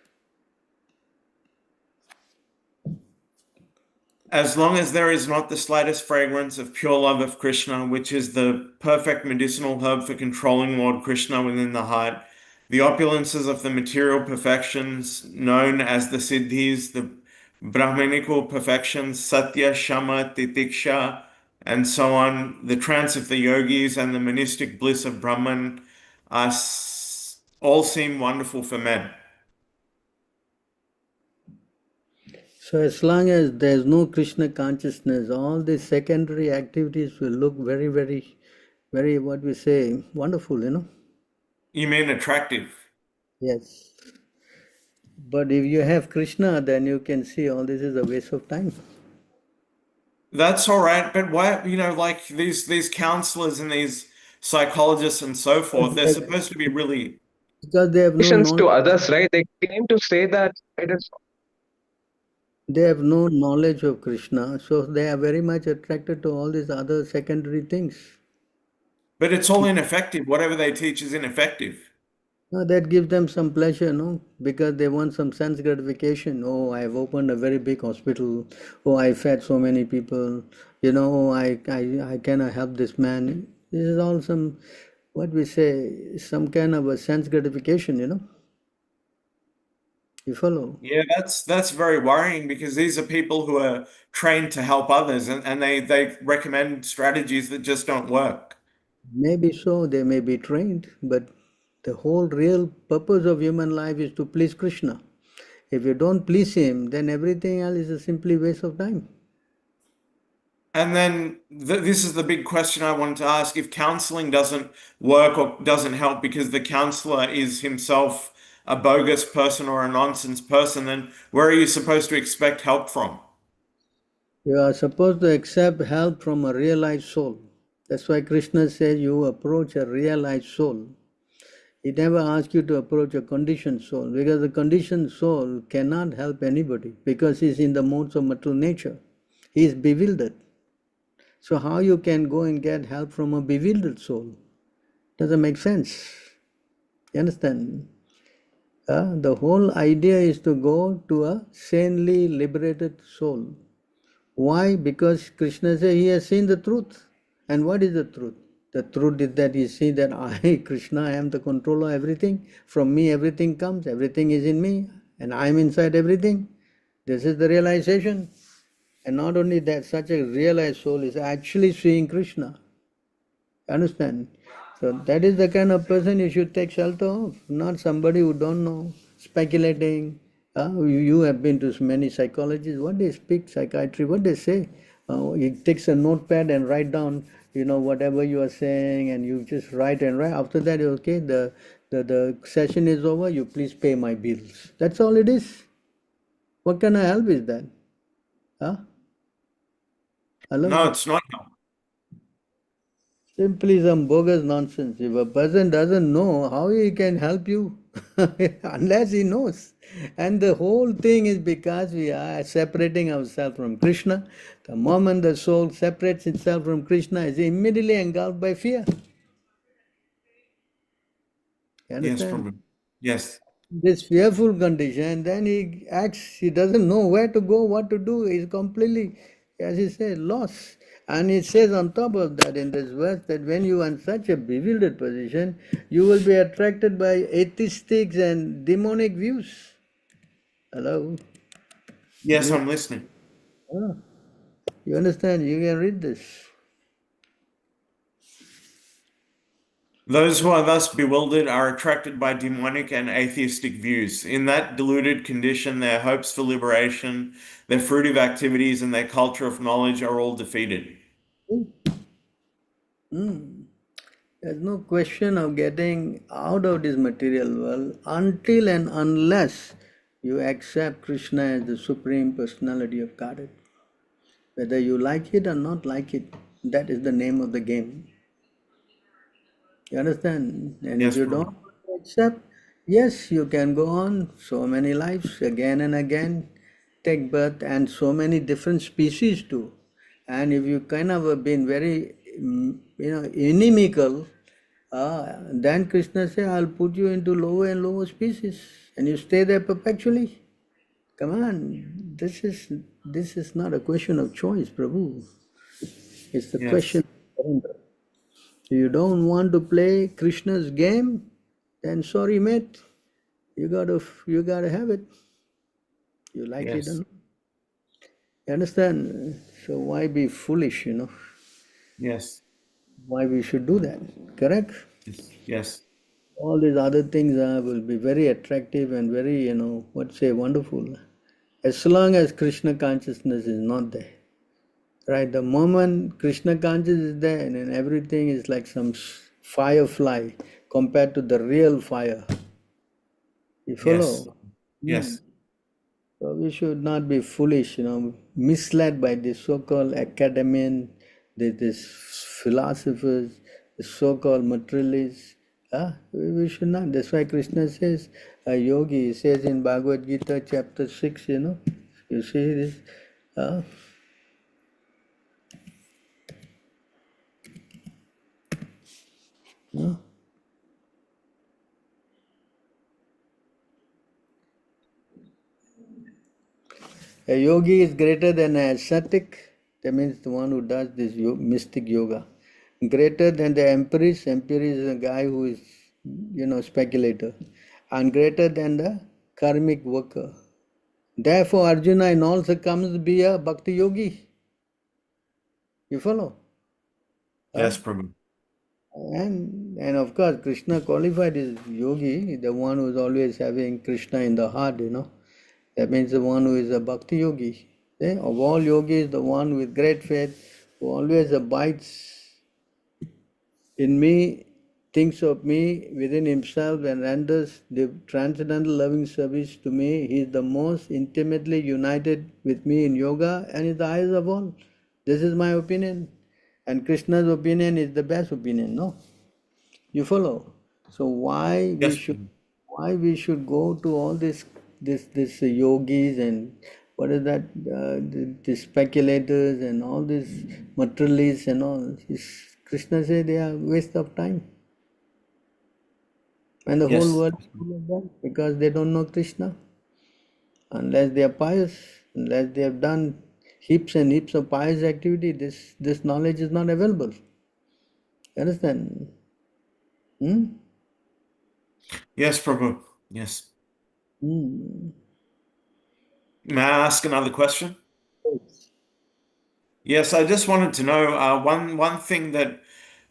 As long as there is not the slightest fragrance of pure love of Krishna, which is the perfect medicinal herb for controlling Lord Krishna within the heart, the opulences of the material perfections known as the siddhis, the brahmanical perfections, satya, shama, titiksha, and so on, the trance of the yogis and the monistic bliss of Brahman all seem wonderful for men. So as long as there's no Krishna consciousness, all these secondary activities will look very, very, very, what we say, wonderful, You mean attractive? Yes. But if you have Krishna, then you can see all this is a waste of time. That's all right, but why, like these counselors and these psychologists and so forth. They're supposed to be really. Because they have no Relations to knowledge. others, right? They claim to say that it is. They have no knowledge of Krishna, so they are very much attracted to all these other secondary things. But it's all ineffective. Whatever they teach is ineffective. That gives them some pleasure, no? Because they want some sense gratification. Oh, I've opened a very big hospital. Oh, I fed so many people. Oh, I cannot help this man. This is all some, what we say, some kind of a sense gratification. You follow? Yeah, that's very worrying because these are people who are trained to help others and they recommend strategies that just don't work. Maybe so, they may be trained, but the whole real purpose of human life is to please Krishna. If you don't please him, then everything else is a simply waste of time. And then this is the big question I wanted to ask. If counseling doesn't work or doesn't help because the counselor is himself a bogus person or a nonsense person, then where are you supposed to expect help from? You are supposed to accept help from a realized soul. That's why Krishna says you approach a realized soul. He never asks you to approach a conditioned soul, because the conditioned soul cannot help anybody because he's in the modes of material nature. He is bewildered. So how you can go and get help from a bewildered soul? Doesn't make sense. You understand? The whole idea is to go to a sanely liberated soul. Why? Because Krishna says he has seen the truth. And what is the truth? The truth is that he sees that I, Krishna, I am the controller of everything. From me everything comes, everything is in me, and I am inside everything. This is the realization. And not only that, such a realized soul is actually seeing Krishna. Understand? So that is the kind of person you should take shelter of, not somebody who don't know, speculating. You have been to many psychologists. What they speak, psychiatry, what they say. He takes a notepad and write down, whatever you are saying, and you just write and write. After that, okay, the session is over. You please pay my bills. That's all it is. What kind of help is that? Huh? Hello? No, it's not help. Simply some bogus nonsense. If a person doesn't know, how he can help you? Unless he knows. And the whole thing is because we are separating ourselves from Krishna. The moment the soul separates itself from Krishna, is immediately engulfed by fear. You Yes, understand? Prabhu. Yes. This fearful condition, then he acts, he doesn't know where to go, what to do. He's completely, as he says, lost. And it says on top of that in this verse that when you are in such a bewildered position, you will be attracted by atheistic and demonic views. Hello? Yes, You, I'm listening. you understand? You can read this. Those who are thus bewildered are attracted by demonic and atheistic views. In that deluded condition, their hopes for liberation, their fruitive activities, and their culture of knowledge are all defeated. There's no question of getting out of this material world until and unless you accept Krishna as the Supreme Personality of Godhead. Whether you like it or not like it, that is the name of the game. You understand? And if Yes, you Prabhu. don't accept, yes, you can go on so many lives again and again, take birth, and so many different species too. And if you kind of have been very, inimical, then Krishna say, I'll put you into lower and lower species, and you stay there perpetually. Come on, this is not a question of choice, Prabhu. It's the question Yes. of surrender. If you don't want to play Krishna's game, then sorry, mate. You gotta have it. You like it or Yes. not. You understand? So why be foolish, Yes. Why we should do that? Correct? Yes. Yes. All these other things will be very attractive and very, wonderful. As long as Krishna consciousness is not there. Right? The moment Krishna consciousness is there, and then everything is like some firefly compared to the real fire. You Yes. follow? Yes. So we should not be foolish, misled by this so-called academian, these philosophers. so-called materialists. We should not. That's why Krishna says, a yogi, he says in Bhagavad Gita chapter 6, you see this. A yogi is greater than an ascetic. That means the one who does this mystic yoga. Greater than the empress. Empress is a guy who is, speculator. And greater than the karmic worker. Therefore, Arjuna in all circumstances be a bhakti yogi. You follow? Yes, Prabhu. And of course, Krishna qualified as yogi, the one who is always having Krishna in the heart, That means the one who is a bhakti yogi. Of all yogis, the one with great faith, who always abides in me, thinks of me within himself and renders the transcendental loving service to me. He is the most intimately united with me in yoga and is the highest of all. This is my opinion. And Krishna's opinion is the best opinion, no? You follow? So Yes, Prabhu. why we should go to all this yogis and what is that the speculators and all these materialists and all? Krishna said they are waste of time. And the whole Yes. world is full of them because they don't know Krishna. Unless they are pious, unless they have done heaps and heaps of pious activity, this knowledge is not available. Understand? Yes, Prabhu. Yes. Hmm. May I ask another question? Yes, I just wanted to know one thing that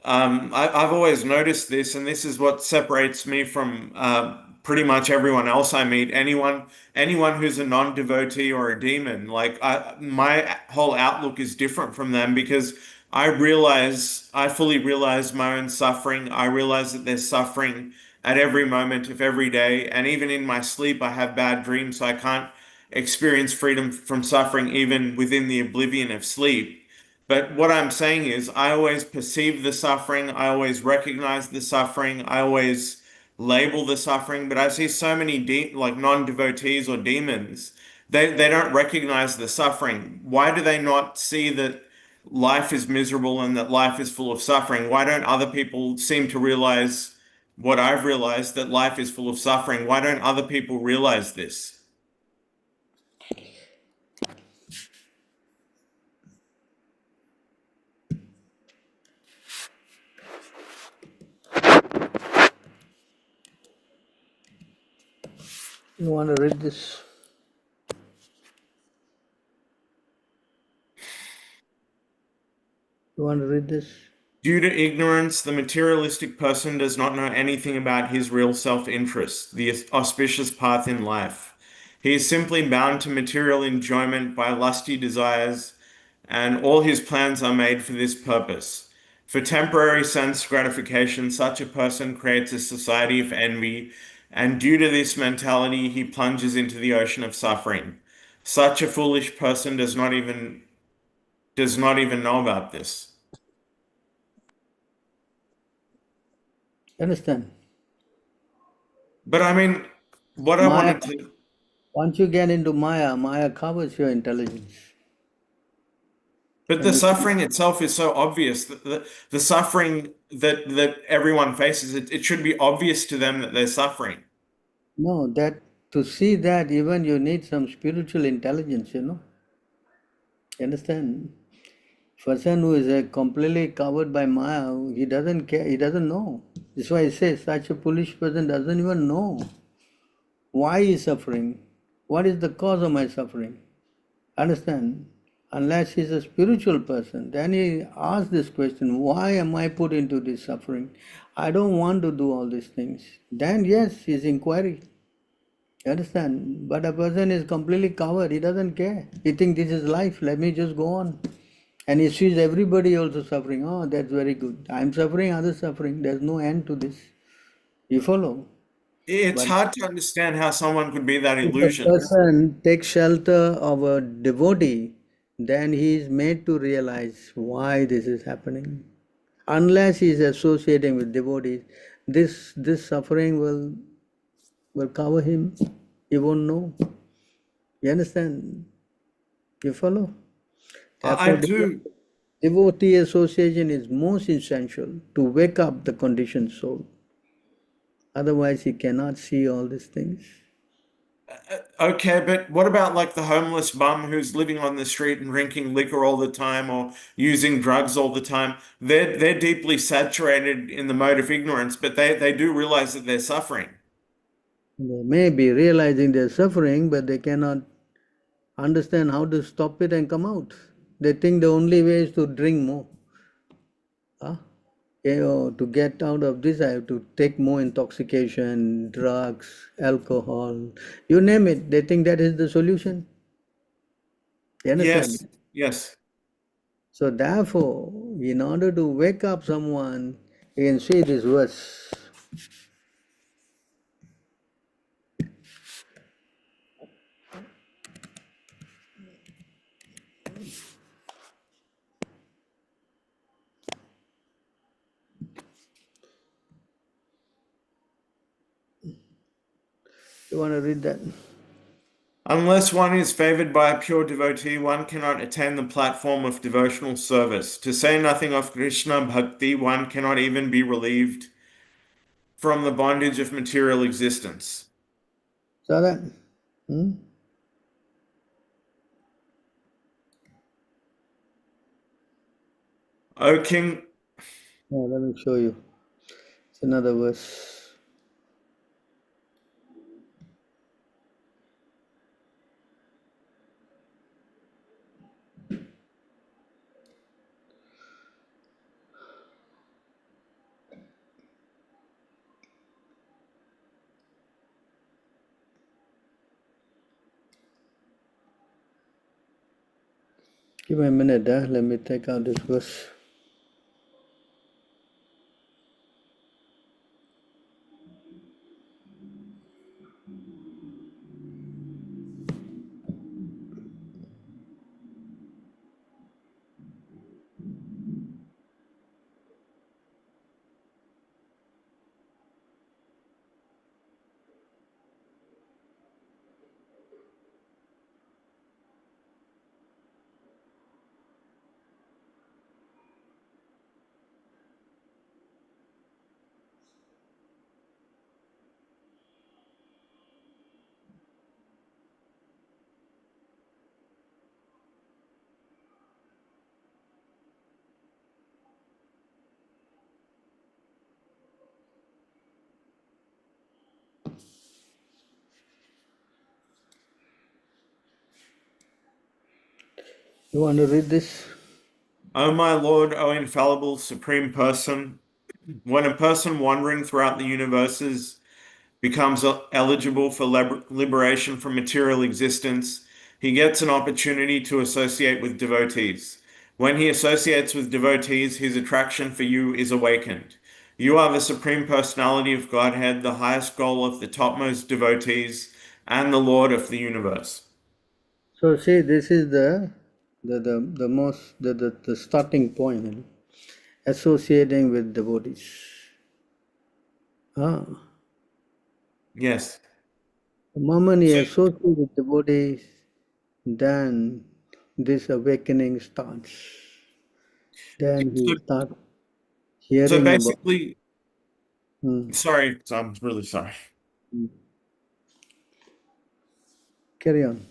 I've always noticed this, and this is what separates me from pretty much everyone else I meet. Anyone who's a non-devotee or a demon, like my whole outlook is different from them because I fully realize my own suffering. I realize that there's suffering at every moment of every day, and even in my sleep, I have bad dreams, so I can't experience freedom from suffering even within the oblivion of sleep. But what I'm saying is, I always perceive the suffering, I always recognize the suffering, I always label the suffering. But I see so many like non-devotees or demons, they don't recognize the suffering. Why do they not see that life is miserable and that life is full of suffering? Why don't other people seem to realize what I've realized, that life is full of suffering? Why don't other people realize this? You want to read this? You want to read this? Due to ignorance, the materialistic person does not know anything about his real self-interest, the auspicious path in life. He is simply bound to material enjoyment by lusty desires, and all his plans are made for this purpose. For temporary sense gratification, such a person creates a society of envy, and due to this mentality, he plunges into the ocean of suffering. Such a foolish person does not even know about this. Understand? But I mean, what I Maya, wanted to, once you get into Maya, Maya covers your intelligence. but And the you can, suffering itself is so obvious. The suffering that everyone faces, it should be obvious to them that they're suffering. no, that to see that even you need some spiritual intelligence, You understand? Person who is completely covered by Maya, he doesn't care, he doesn't know. That's why I say such a foolish person doesn't even know why he is suffering. What is the cause of my suffering? Understand? Unless he's a spiritual person, then he asks this question, why am I put into this suffering? I don't want to do all these things. Then yes, his inquiry. You understand? But a person is completely covered, he doesn't care. He thinks this is life, let me just go on. And he sees everybody also suffering. Oh, that's very good. I'm suffering, others suffering. There's no end to this. You follow? It's But hard to understand how someone could be that if a illusioned. person takes shelter of a devotee, then he is made to realize why this is happening. Unless he is associating with devotees, this suffering will cover him. He won't know. You understand? You follow? I Therefore, do. devotee association is most essential to wake up the conditioned soul. Otherwise, he cannot see all these things. Okay, but what about like the homeless bum who's living on the street and drinking liquor all the time or using drugs all the time? They're deeply saturated in the mode of ignorance, but they do realize that they're suffering. They may be realizing they're suffering, but they cannot understand how to stop it and come out. They think the only way is to drink more. Huh? To get out of this, I have to take more intoxication, drugs, alcohol, you name it. They think that is the solution. You understand? Yes, yes. So therefore, in order to wake up someone, you can see this verse. You want to read that? Unless one is favored by a pure devotee, one cannot attain the platform of devotional service. To say nothing of Krishna bhakti, one cannot even be relieved from the bondage of material existence. Saw that? O King, Let me show you. It's another verse. Give me a minute, let me take out this verse. You want to read this? O my Lord, O infallible Supreme Person, when a person wandering throughout the universes becomes eligible for liberation from material existence, he gets an opportunity to associate with devotees. When he associates with devotees, his attraction for you is awakened. You are the Supreme Personality of Godhead, the highest goal of the topmost devotees, and the Lord of the universe. So see, this is the most the starting point, associating with devotees. Yes. The moment he So, associates with devotees, then this awakening starts. Then so, he starts so hearing about. basically, Hmm. sorry, I'm really sorry. Carry on.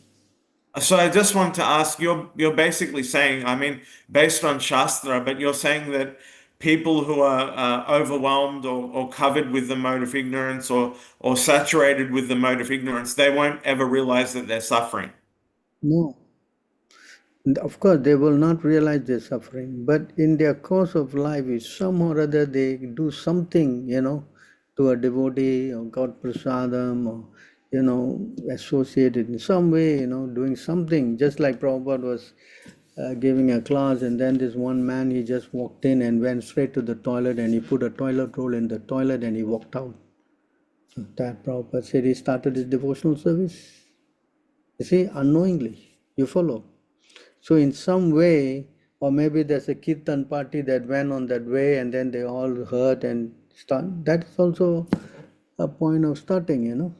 So I just want to ask, you're basically saying, I mean, based on Shastra, but you're saying that people who are overwhelmed or covered with the mode of ignorance or saturated with the mode of ignorance, they won't ever realize that they're suffering. No. Of course, they will not realize their suffering, but in their course of life, if somehow or other they do something, to a devotee or God prasadam or, associated in some way, doing something, just like Prabhupada was giving a class, and then this one man, he just walked in and went straight to the toilet and he put a toilet roll in the toilet and he walked out. So that Prabhupada said he started his devotional service. You see, unknowingly, you follow. So in some way, Or maybe there's a kirtan party that went on that way and then they all heard and start. That's also a point of starting.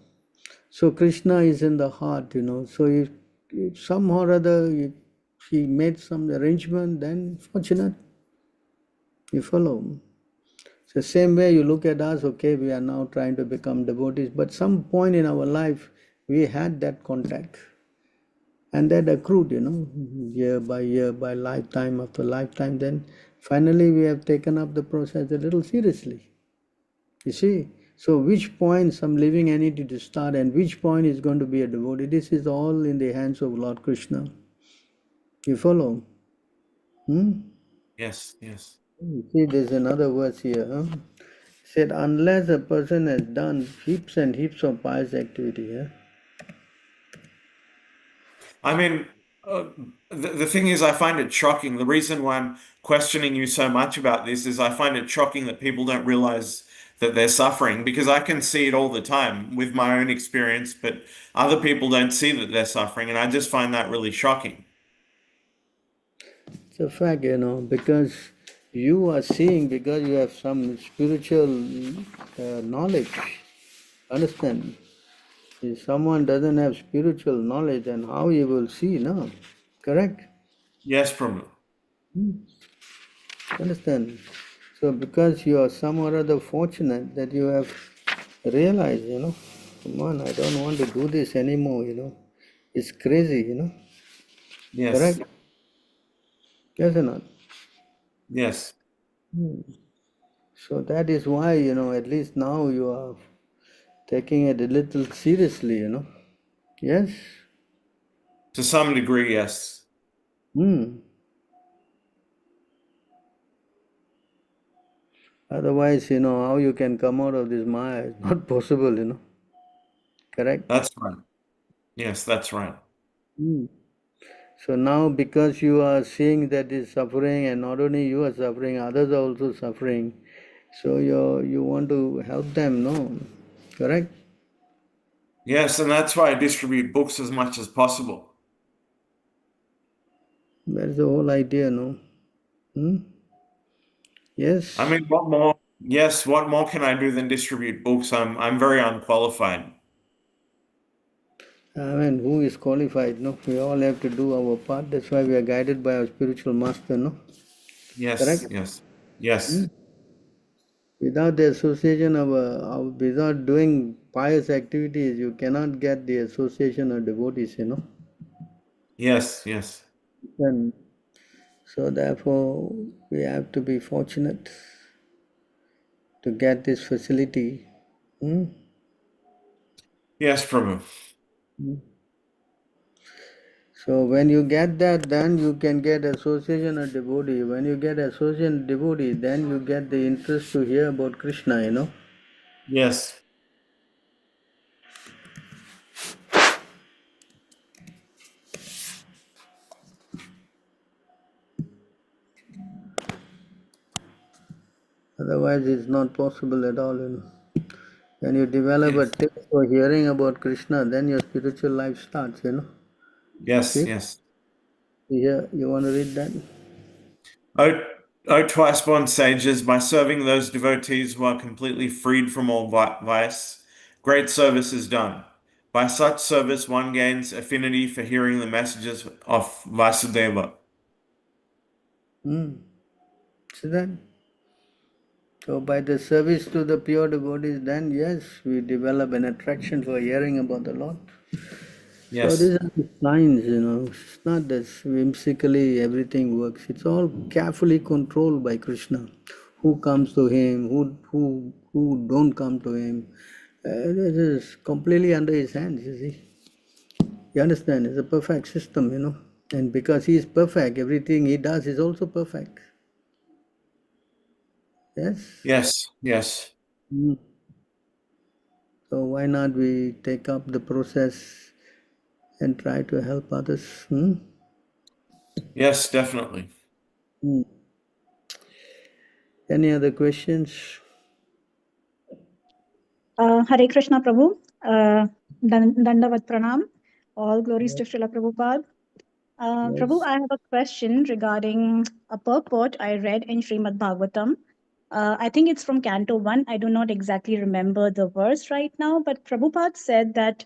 So Krishna is in the heart. So if somehow or other if he made some arrangement, then fortunate, you follow. So same way you look at us, okay, we are now trying to become devotees, but some point in our life we had that contact. And that accrued, year by lifetime after lifetime. Then finally we have taken up the process a little seriously. You see? So which point some living entity to start and which point is going to be a devotee, this is all in the hands of Lord Krishna. You follow? Yes, yes. You see, there's another verse here. It said, unless a person has done heaps and heaps of pious activity. I mean, the thing is, I find it shocking. The reason why I'm questioning you so much about this is I find it shocking that people don't realize that they're suffering, because I can see it all the time with my own experience, but other people don't see that they're suffering, and I just find that really shocking. It's a fact, because you are seeing, because you have some spiritual knowledge. Understand? If someone doesn't have spiritual knowledge, then how he will see, no? Correct? Yes, Prabhu. Understand? So because you are some or other fortunate that you have realized, come on, I don't want to do this anymore, It's crazy, Yes, Correct? Yes or not? yes. So that is why, at least now you are taking it a little seriously, Yes? To some degree, yes. Otherwise, how you can come out of this Maya is not possible, Correct? That's right. Yes, that's right. So now because you are seeing that is suffering, and not only you are suffering, others are also suffering. So you want to help them, no? Correct? Yes, and that's why I distribute books as much as possible. That's the whole idea, no? Yes? I mean, what more? Yes, what more can I do than distribute books? I'm very unqualified. I mean, who is qualified, no? We all have to do our part. That's why we are guided by our spiritual master, no? Yes, Correct? yes, yes, Without the association without doing pious activities, you cannot get the association of devotees, yes, yes. And so therefore, we have to be fortunate to get this facility. Yes, Prabhu. So when you get that, then you can get association of devotee. When you get association devotee, then you get the interest to hear about Krishna, Yes, Otherwise, it's not possible at all. When you develop a yes, taste for hearing about Krishna, then your spiritual life starts. yes, See? yes. Here, you want to read that? O twice born sages, by serving those devotees who are completely freed from all vice, great service is done. By such service, one gains affinity for hearing the messages of Vasudeva. See that? So by the service to the pure devotees, then yes, we develop an attraction for hearing about the Lord. So Yes, these are the signs, It's not that whimsically everything works. It's all carefully controlled by Krishna. Who comes to him, who don't come to him. This is completely under his hands, you see. You understand? It's a perfect system. And because he is perfect, everything he does is also perfect. Yes? yes, yes, Mm. So why not we take up the process and try to help others? yes, definitely. Any other questions? Hare Krishna Prabhu, Dandavat Pranam. All glories to Srila Prabhupada. Prabhu, Yes. I have a question regarding a purport I read in Srimad Bhagavatam. I think it's from Canto 1. I do not exactly remember the verse right now, but Prabhupada said that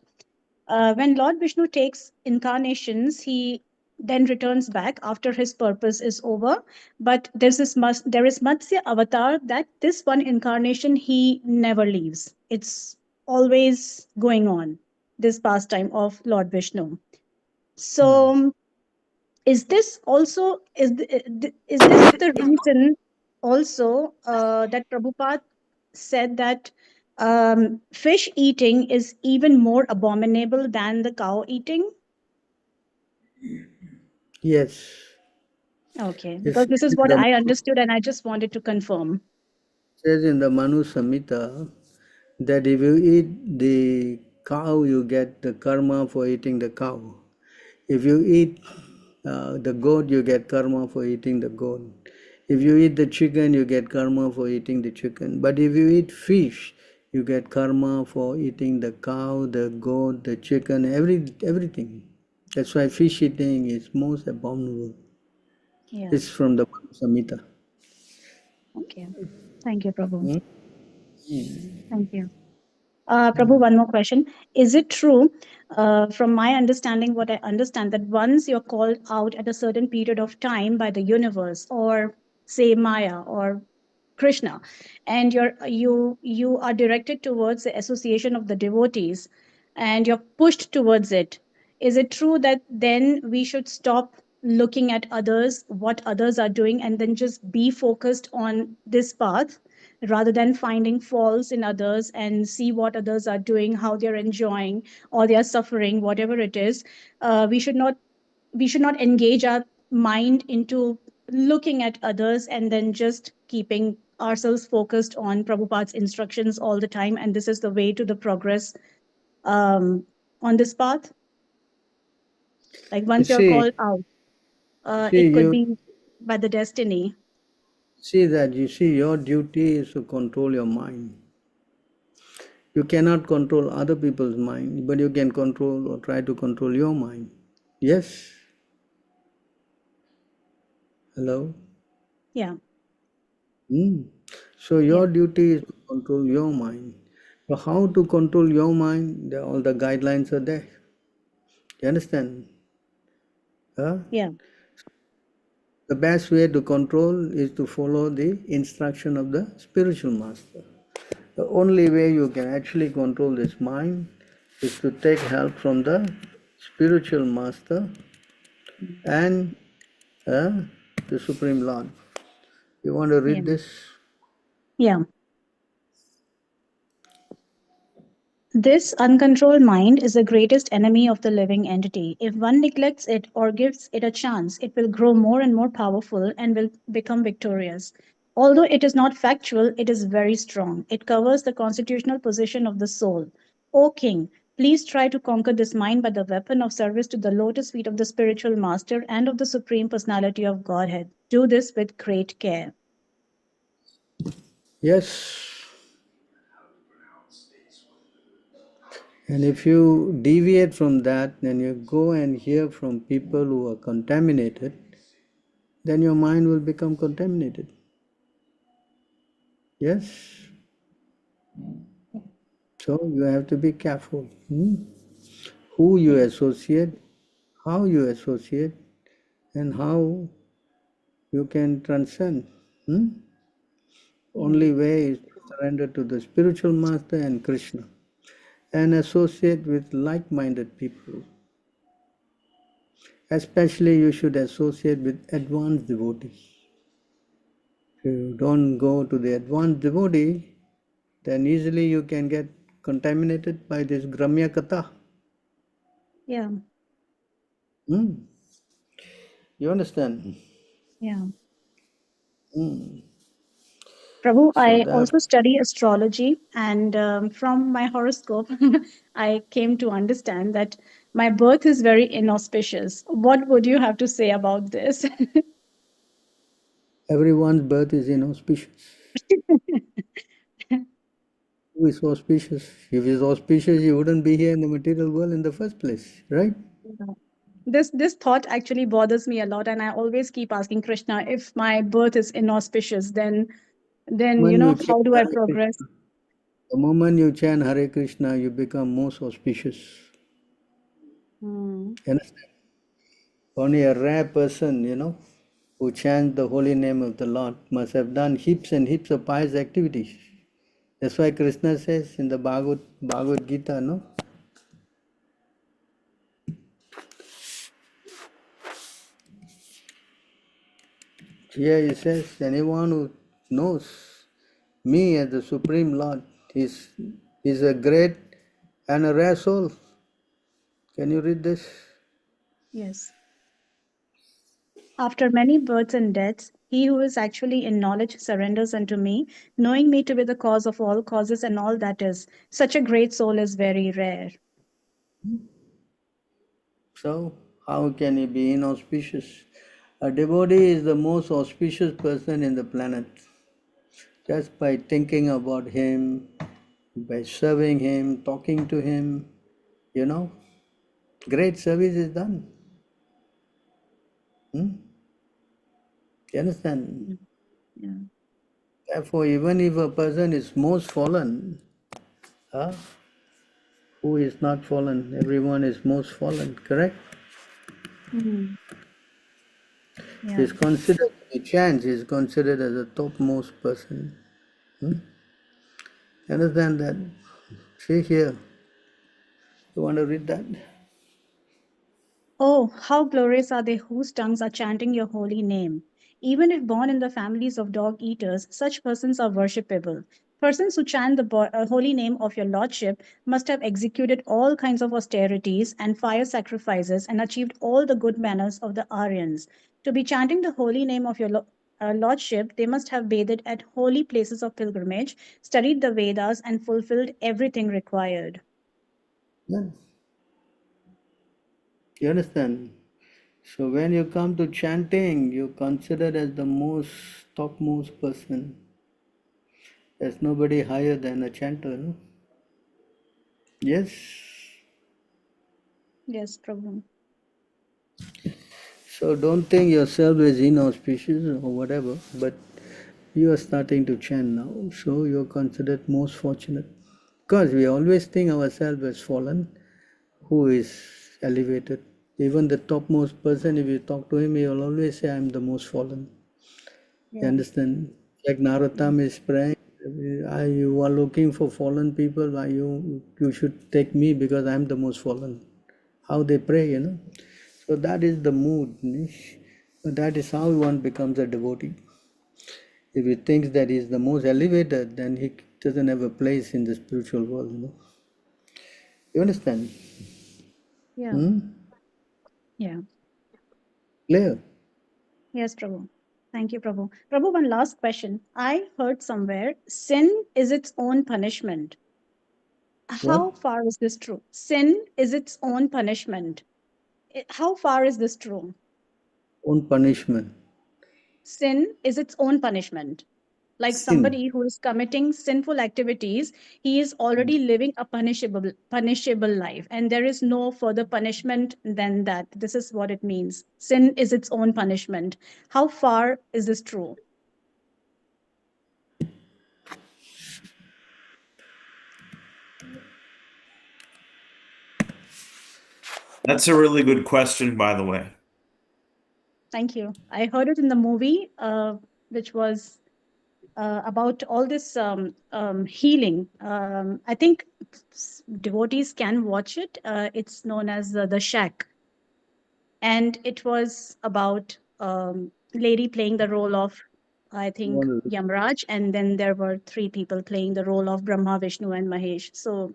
when Lord Vishnu takes incarnations, he then returns back after his purpose is over. But there is Matsya avatar that this one incarnation he never leaves. It's always going on, this pastime of Lord Vishnu. So is this also is this the reason also that Prabhupada said that fish eating is even more abominable than the cow eating? Yes. Okay, It because says this is in what the, I understood and I just wanted to confirm. says in the Manu Samhita that if you eat the cow, you get the karma for eating the cow. If you eat the goat, you get karma for eating the goat. If you eat the chicken, you get karma for eating the chicken. But if you eat fish, you get karma for eating the cow, the goat, the chicken, everything. That's why fish eating is most abominable. Yeah. It's from the Samhita. Okay. Thank you, Prabhu. Hmm? Thank you. Prabhu, one more question. Is it true, from my understanding, what I understand, that once you're called out at a certain period of time by the universe, or say Maya or Krishna, and you are directed towards the association of the devotees, and you're pushed towards it, is it true that then we should stop looking at others, what others are doing, and then just be focused on this path rather than finding faults in others and see what others are doing, how they're enjoying or they are suffering, whatever it is? We should not engage our mind into looking at others and then just keeping ourselves focused on Prabhupada's instructions all the time, and this is the way to the progress on this path. Like You once you're see, called out, see it could you be by the destiny. see your duty is to control your mind. You cannot control other people's mind, but you can control or try to control your mind. Yes. Hello. Yeah. Hmm. So Yeah. your duty is to control your mind. So how to control your mind? All the guidelines are there. You understand? Huh? Yeah. The best way to control is to follow the instruction of the spiritual master. The only way you can actually control this mind is to take help from the spiritual master and the Supreme Lord. You want to Yeah. read this? Yeah. This uncontrolled mind is the greatest enemy of the living entity. If one neglects it or gives it a chance, it will grow more and more powerful and will become victorious. Although it is not factual, it is very strong. It covers the constitutional position of the soul. O King, please try to conquer this mind by the weapon of service to the lotus feet of the spiritual master and of the Supreme Personality of Godhead. Do this with great care. Yes. And if you deviate from that, then you go and hear from people who are contaminated, then your mind will become contaminated. Yes. So you have to be careful. Who you Yeah. associate, how you associate, and how you can transcend. Yeah. Only way is to surrender to the spiritual master and Krishna and associate with like-minded people. Especially you should associate with advanced devotees. If you don't go to the advanced devotee, then easily you can get contaminated by this Gramya Katha. Yeah. You understand? Yeah. Hmm. Prabhu, So I that also study astrology, and from my horoscope, I came to understand that my birth is very inauspicious. What would you have to say about this? everyone's birth is inauspicious. Who is auspicious? If it's auspicious, you wouldn't be here in the material world in the first place, right? this thought actually bothers me a lot, and I always keep asking Krishna, if my birth is inauspicious, then When you chant how do I Hare progress? Krishna, the moment you chant Hare Krishna, you become most auspicious. Hmm. You understand? Only a rare person, who chants the holy name of the Lord must have done heaps and heaps of pious activities. That's why Krishna says in the Bhagavad Gita, no? Here he says, anyone who knows me as the Supreme Lord is a great and a rare soul. Can you read this? Yes. After many births and deaths, he who is actually in knowledge surrenders unto me, knowing me to be the cause of all causes and all that is. Such a great soul is very rare. So, how can he be inauspicious? A devotee is the most auspicious person in the planet. Just by thinking about him, by serving him, talking to him, great service is done. You understand? Mm. Yeah. Therefore, even if a person is most fallen, huh, who is not fallen? Everyone is most fallen, correct? Mm. He Yeah. is considered, a chance is considered as the topmost person. You understand that? See here, you want to read that? Oh, how glorious are they whose tongues are chanting your holy name. Even if born in the families of dog eaters, such persons are worshipable. Persons who chant the holy name of your lordship must have executed all kinds of austerities and fire sacrifices and achieved all the good manners of the Aryans. To be chanting the holy name of your lordship, they must have bathed at holy places of pilgrimage, studied the Vedas, and fulfilled everything required. Yeah. You understand? So when you come to chanting, you're considered as the most topmost person. There's nobody higher than a chanter, no? Yes. Yes, Prabhu. So don't think yourself as inauspicious or whatever, but you are starting to chant now, so you're considered most fortunate. Because we always think ourselves as fallen, who is elevated. Even the topmost person, if you talk to him, he will always say, I'm the most fallen. You Yeah. understand? Like Narottam is praying, you are looking for fallen people, why you should take me because I'm the most fallen. How they pray. So that is the mood. That is how one becomes a devotee. If he thinks that he is the most elevated, then he doesn't have a place in the spiritual world. You understand? Yeah. Hmm? Yeah. Clear? Yes, Prabhu. Thank you, Prabhu. Prabhu, one last question. I heard somewhere sin is its own punishment. What? How far is this true? Sin is its own punishment. How far is this true? Own punishment. Sin is its own punishment. Like Sin. somebody who is committing sinful activities, he is already living a punishable life, and there is no further punishment than that. This is what it means. Sin is its own punishment. How far is this true? That's a really good question, by the way. Thank you. I heard it in the movie, which was about all this healing. I think devotees can watch it. It's known as the Shack, and it was about lady playing the role of, I think, What is it? Yamraj, and then there were three people playing the role of Brahma, Vishnu, and Mahesh. So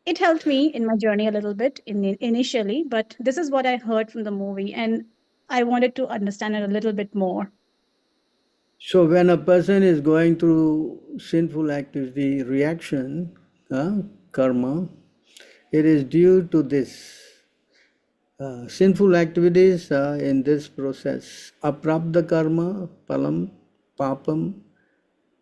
it helped me in my journey a little bit initially, but this is what I heard from the movie, and I wanted to understand it a little bit more. So when a person is going through sinful activity reaction, karma, it is due to this sinful activities in this process. Aprabdha karma, palam, papam,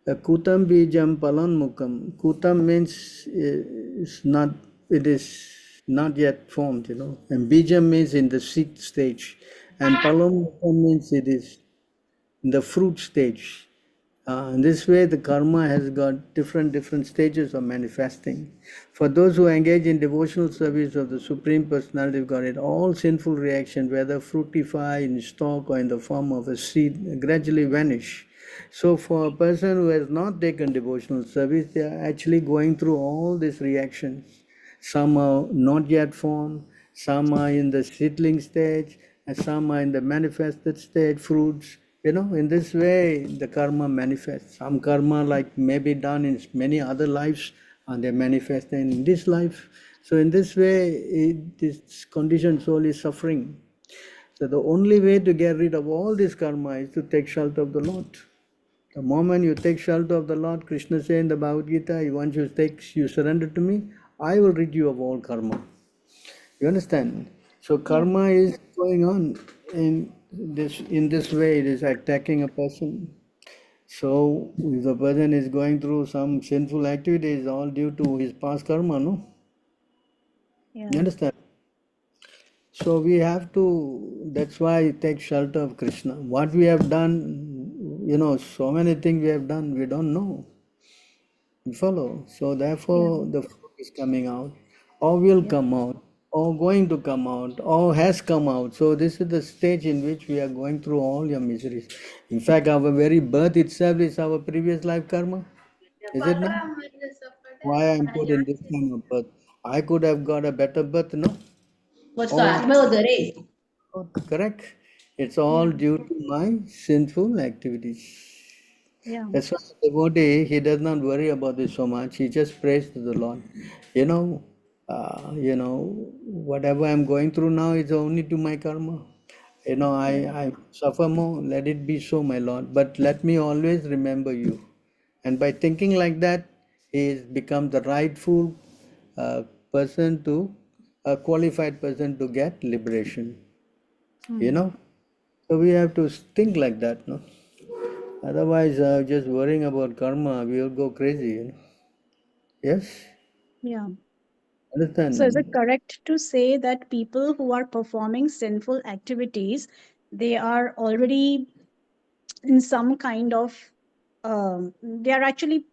kutam bijam palan mukam. Kutam means it's not, it is not yet formed, And bija means in the seed stage, and palam means it is in the fruit stage. In this way, the karma has got different stages of manifesting. For those who engage in devotional service of the Supreme Personality of Godhead, all sinful reactions, whether fructify in stalk or in the form of a seed, gradually vanish. So, for a person who has not taken devotional service, they are actually going through all these reactions. Some are not yet formed, some are in the seedling stage, and some are in the manifested state, fruits. In this way, the karma manifests. Some karma, like maybe done in many other lives, and they manifest in this life. So, in this way, this conditioned soul is suffering. So, the only way to get rid of all this karma is to take shelter of the Lord. The moment you take shelter of the Lord, Krishna says in the Bhagavad Gita, once you surrender to me, I will rid you of all karma. You understand? So Yeah. karma is going on in this way. It is attacking a person. So if the person is going through some sinful activities, all due to his past karma, no? Yeah. You understand? So we have to. That's why take shelter of Krishna. What we have done, so many things we have done, we don't know. You follow? So Yeah. therefore, the fruit is coming out, or will Yep. come out, or going to come out, or has come out. So this is the stage in which we are going through all your miseries. In fact, our very birth itself is our previous life karma. Is it not? Why I am put in this kind of birth? I could have got a better birth, no? All correct. It's all Yeah. due to my sinful activities. Yeah. That's why the devotee, he does not worry about this so much. He just prays to the Lord. You know, whatever I'm going through now is only to my karma. Yeah. I suffer more. Let it be so, my Lord. But let me always remember you. And by thinking like that, he has become the rightful uh, person to, a qualified person to get liberation. You Hmm. know, so we have to think like that, no? Otherwise, just worrying about karma, we will go crazy. Yes, Yeah. So is it understand? correct to say that people who are performing sinful activities, they are already in some kind of, they are actually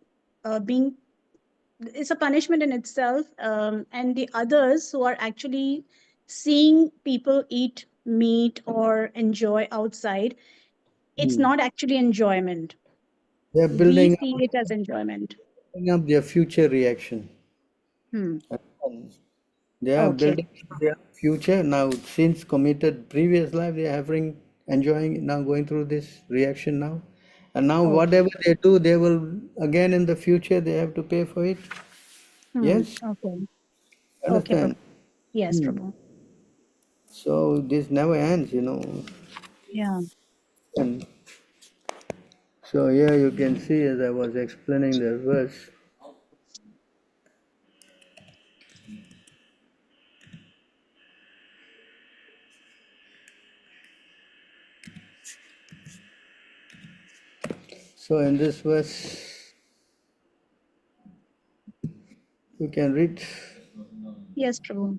being, it's a punishment in itself, and the others who are actually seeing people eat meat or enjoy outside, it's Hmm. not actually enjoyment. They are We building see it as enjoyment. their future reaction. Hmm. They are Okay. building up their future now. Since committed previous life, they are having enjoying now, going through this reaction now, and now Okay. whatever they do, they will again in the future they have to pay for it. Hmm. Yes, Okay. Okay, understand? Prabhu. Yes, Hmm. Prabhu. So this never ends. Yeah. And so here you can see, as I was explaining the verse. So in this verse, you can read. Yes, Prabhu.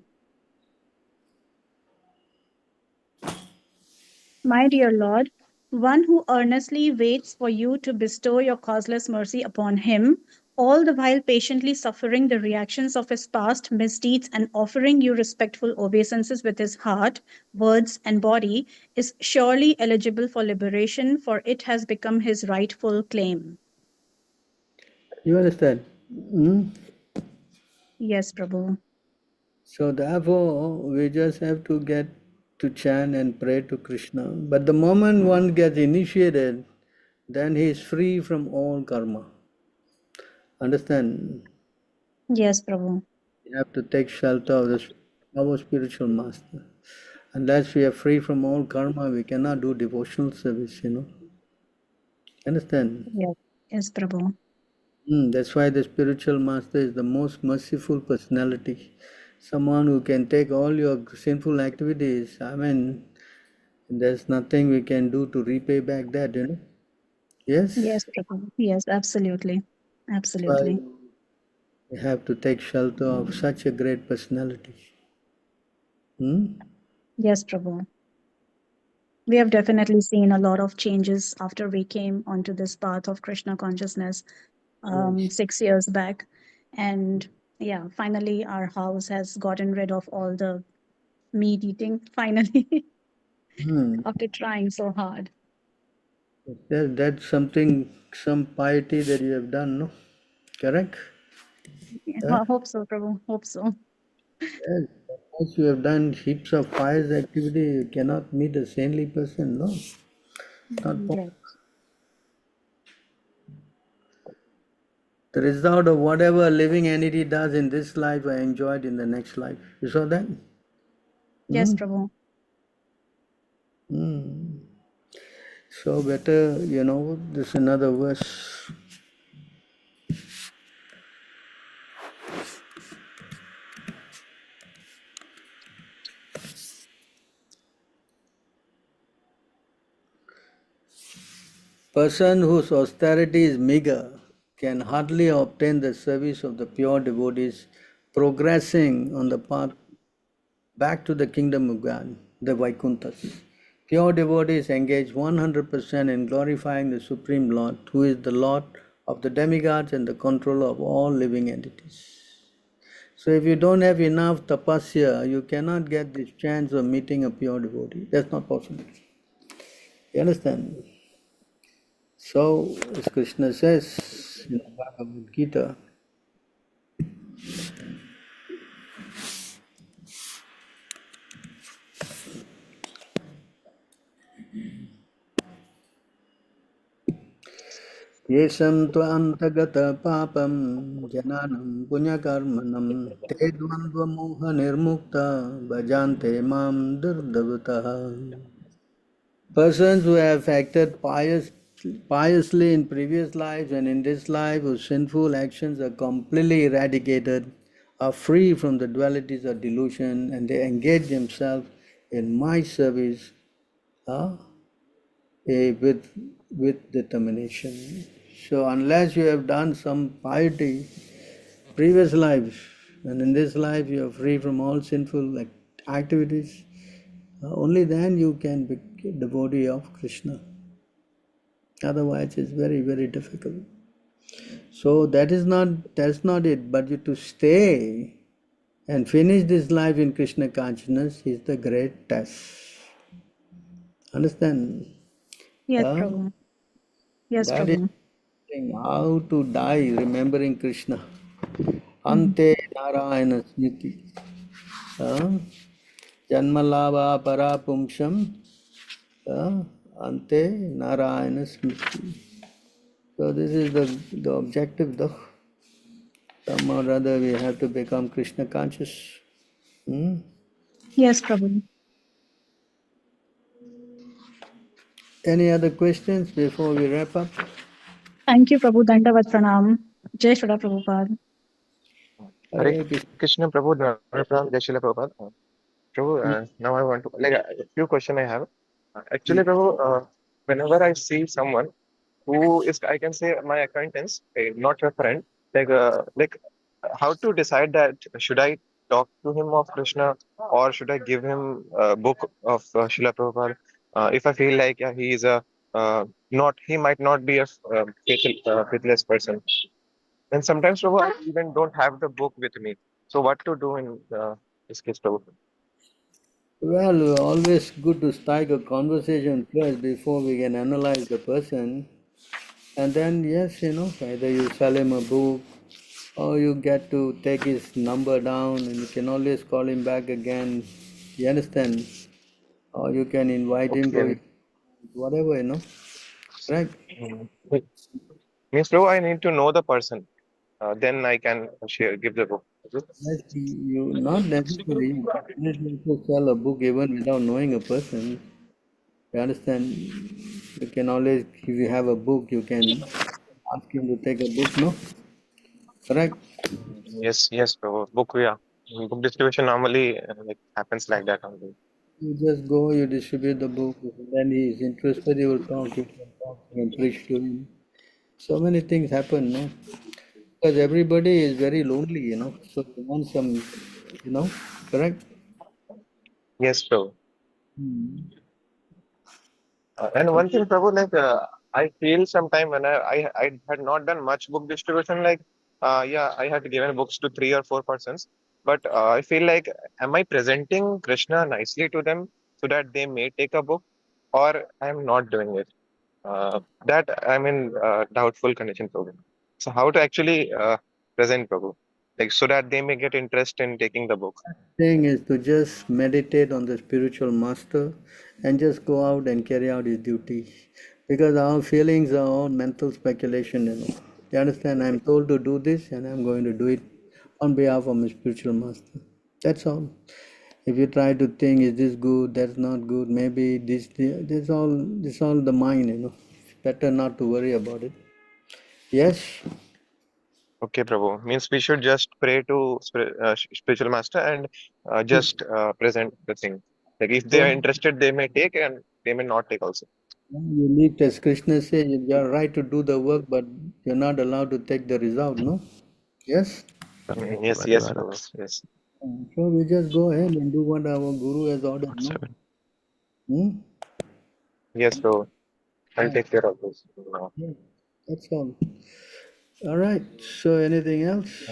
My dear Lord, one who earnestly waits for you to bestow your causeless mercy upon him, all the while patiently suffering the reactions of his past misdeeds and offering you respectful obeisances with his heart, words, and body, is surely eligible for liberation, for it has become his rightful claim. You understand? Hmm? Yes, Prabhu. So therefore, we just have to get to chant and pray to Krishna. But the moment one gets initiated, then he is free from all karma. Understand? Yes, Prabhu. We have to take shelter of our spiritual master. Unless we are free from all karma, we cannot do devotional service. Understand? Yes, yes, Prabhu. That's why the spiritual master is the most merciful personality. Someone who can take all your sinful activities. I mean, there's nothing we can do to repay back that. Yes? Yes, Prabhu. Yes, absolutely. That's why Absolutely. we have to take shelter of such a great personality. Hmm? Yes, Prabhu. We have definitely seen a lot of changes after we came onto this path of Krishna consciousness Yes. 6 years back. And yeah, finally, our house has gotten rid of all the meat eating, finally, Hmm. after trying so hard. That's something, some piety that you have done, no? Correct? Yeah, Yeah? I hope so, Prabhu. Hope so. Yes. Once you have done heaps of pious activity, you cannot meet a saintly person, no? Not possible. Yes. The result of whatever a living entity does in this life, I enjoyed in the next life. You saw that? Yes, Hmm? Prabhu. Hmm. So better, this another verse. Person whose austerity is meager can hardly obtain the service of the pure devotees progressing on the path back to the kingdom of God, the Vaikunthas. Pure devotees engage 100% in glorifying the Supreme Lord, who is the Lord of the demigods and the controller of all living entities. So if you don't have enough tapasya, you cannot get this chance of meeting a pure devotee. That's not possible. You understand? So, as Krishna says in the Bhagavad Gita, Yesam tvantagata papam jananam punyakarmanam te dvandva moha nirmukta bhajante mam dirdavataha. Persons who have acted piously in previous lives and in this life whose sinful actions are completely eradicated are free from the dualities of delusion and they engage themselves in my service uh, with determination. So unless you have done some piety previous lives and in this life you are free from all sinful activities, only then you can be a devotee of Krishna. Otherwise, it's very, very difficult. So that's not it. But you to stay and finish this life in Krishna consciousness is the great test. Understand? Yes, Huh? Prabhu. Yes, That is Prabhu. how to die remembering Krishna. Mhm. Ante Narayana Smriti. Huh? Janmalava Parapumsham. Ante Narayana Smriti. So this is the objective though. Some or other we have to become Krishna conscious. Hmm? Yes, Prabhu. Any other questions before we wrap up? Thank you, Prabhu. Dandavat pranam. Jai Shri Prabhupada. Hare Hare Krishna. Krishna Prabhu, Prabhu, Jai Srila Prabhupada. Prabhu, now I want to, like, a few questions I have. Actually, Prabhu, whenever I see someone who is, I can say, my acquaintance, not a friend, like, how to decide that should I talk to him of Krishna or should I give him a book of Srila Prabhupada? If I feel like he is a not, he might not be a faithless person. And sometimes, Prabhu, I even don't have the book with me. So what to do in this case, Prabhu? Well, always good to strike a conversation first before we can analyze the person. And then, yes, either you sell him a book or you get to take his number down and you can always call him back again. You understand? Or you can invite him for Okay. whatever, right? Mm. Means, Prabhu, I need to know the person. Then I can share, give the book. Yes, you not necessary. You can definitely also sell a book even without knowing a person. You understand? You can always, if you have a book, you can ask him to take a book, no? Correct? Yes, yes, Prabhu. Book, yeah. Book distribution normally like happens like that only. You just go, you distribute the book, and then he is interested, you will talk, you can talk, you can preach to him. So many things happen, no? Because everybody is very lonely, so you want some, correct? Yes, Prabhu. Hmm. And one thing, Prabhu, I feel sometime when I had not done much book distribution, yeah, I had given books to 3 or 4 persons, but I feel like, am I presenting Krishna nicely to them so that they may take a book, or I am not doing it? That I'm in doubtful condition, Prabhu. So how to actually present Prabhu, like so that they may get interest in taking the book. Thing is to just meditate on the spiritual master and just go out and carry out his duty. Because our feelings are all mental speculation, you know. You understand? I'm told to do this and I'm going to do it on behalf of my spiritual master. That's all. If you try to think, is this good, that's not good, maybe this all the mind, you know. It's better not to worry about it. Yes? Okay, Prabhu. Means we should just pray to spiritual master and just present the thing. Like if they are interested, they may take and they may not take also. You need, as Krishna says, you're right to do the work, but you're not allowed to take the result, no? Yes? Yes, yes, Prabhu. Yes, So we just go ahead and do what our Guru has ordered, no? Hmm? yes, Prabhu. I'll take care of this now. Yeah, that's all. All right. So anything else?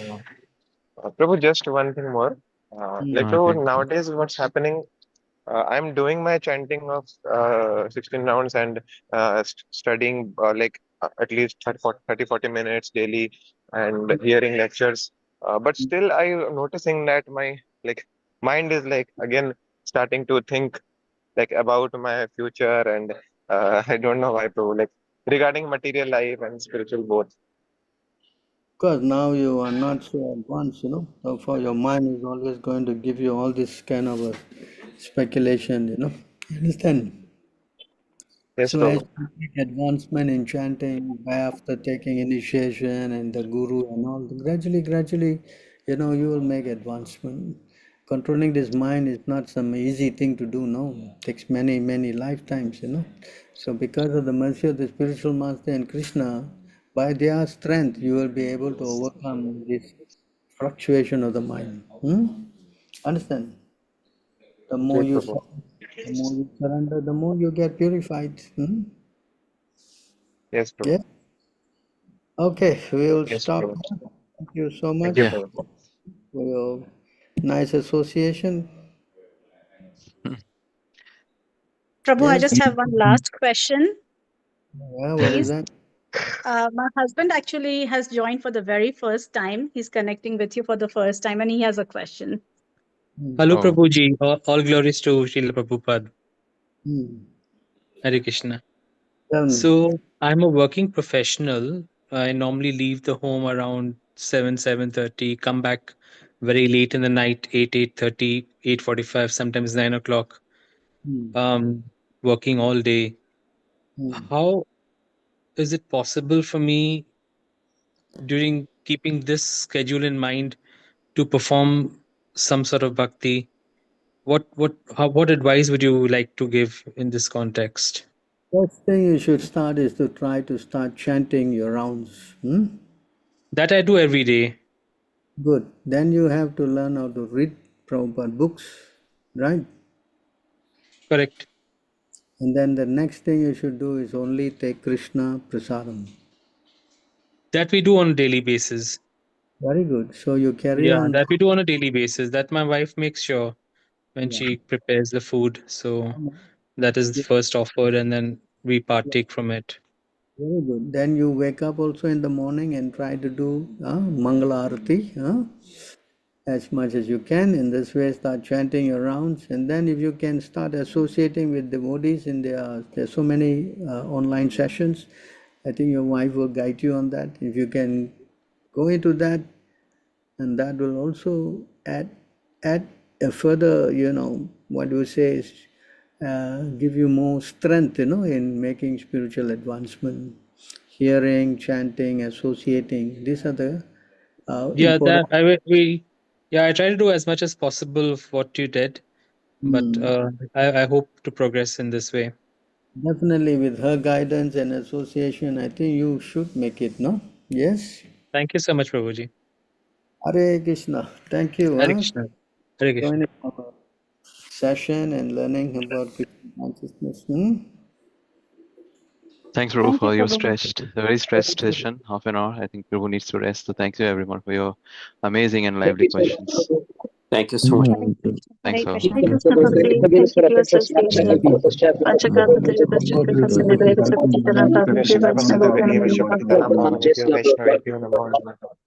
Prabhu, just one thing more. Hmm. Prabhu, nowadays what's happening? I'm doing my chanting of 16 rounds and studying at least 30, 40 minutes daily and hearing lectures. But still, I'm noticing that my like mind is like again starting to think like about my future and I don't know why, Prabhu, like regarding material life and spiritual both. Because now you are not so advanced, you know. So for your mind is always going to give you all this kind of a speculation, you know. Understand? Yes, So as Prabhu. you make advancement in chanting, after taking initiation and the guru and all, gradually, you know, you will make advancement. Controlling this mind is not some easy thing to do, no. It takes many lifetimes, you know. So because of the mercy of the spiritual master and Krishna, by their strength, you will be able to overcome this fluctuation of the mind. Hmm? Understand? The more Yes, you Prabhu. surrender, the more you get purified. Hmm? Yes, Prabhu. Yeah. Okay, we'll Yes, stop Prabhu. here. Thank you so Thank you, much Prabhu. for your nice association. Prabhu, I Yes. just have one last question, Yeah, what is please. that? My husband actually has joined for the very first time. He's connecting with you for the first time, and he has a question. Hmm. Hello, Oh, Prabhuji. All glories to Srila Prabhupada. Hmm. Hare Krishna. Tell me. So, I'm a working professional. I normally leave the home around 7:30, come back very late in the night, 8:30, 8:45, sometimes 9 o'clock, Hmm. working all day. Hmm. How is it possible for me during keeping this schedule in mind to perform some sort of bhakti? What advice would you like to give in this context? First thing you should start is to try to start chanting your rounds. Hmm? That I do every day. Good. Then you have to learn how to read Prabhupada books, right? Correct. And then the next thing you should do is only take Krishna Prasadam. That we do on a daily basis. Very good. So you carry Yeah, on. that we do on a daily basis. That my wife makes sure when Yeah. she prepares the food. So that is the first offer, and then we partake from it. Very good. Then you wake up also in the morning and try to do Mangala Arati as much as you can. In this way, start chanting your rounds. And then if you can start associating with devotees in there's so many online sessions. I think your wife will guide you on that. If you can go into that, and that will also add a further, you know, what you say is give you more strength, you know, in making spiritual advancement. Hearing, chanting, associating, these are the Yeah, important. that I try to do as much as possible of what you did, but Hmm. I hope to progress in this way. Definitely, with her guidance and association, I think you should make it, no? Yes? Thank you so much, Prabhuji. Hare Krishna. Thank you. Hare Krishna. Hare Krishna. Joining our session and learning about Krishna consciousness. Thanks, Prabhu, Thank you, for your Prabhu. very stressed session, half an hour. I think Prabhu needs to rest. So thank you, everyone, for your amazing and lively questions. Thank you so much. Thanks, all. Hare Krishna, Bhakti. Thank you for your association. Panchakatha Kripa Kripa Sindhu Kripa Sakti Karan Bhakti Vaishnava Namo Namo. Vaishnava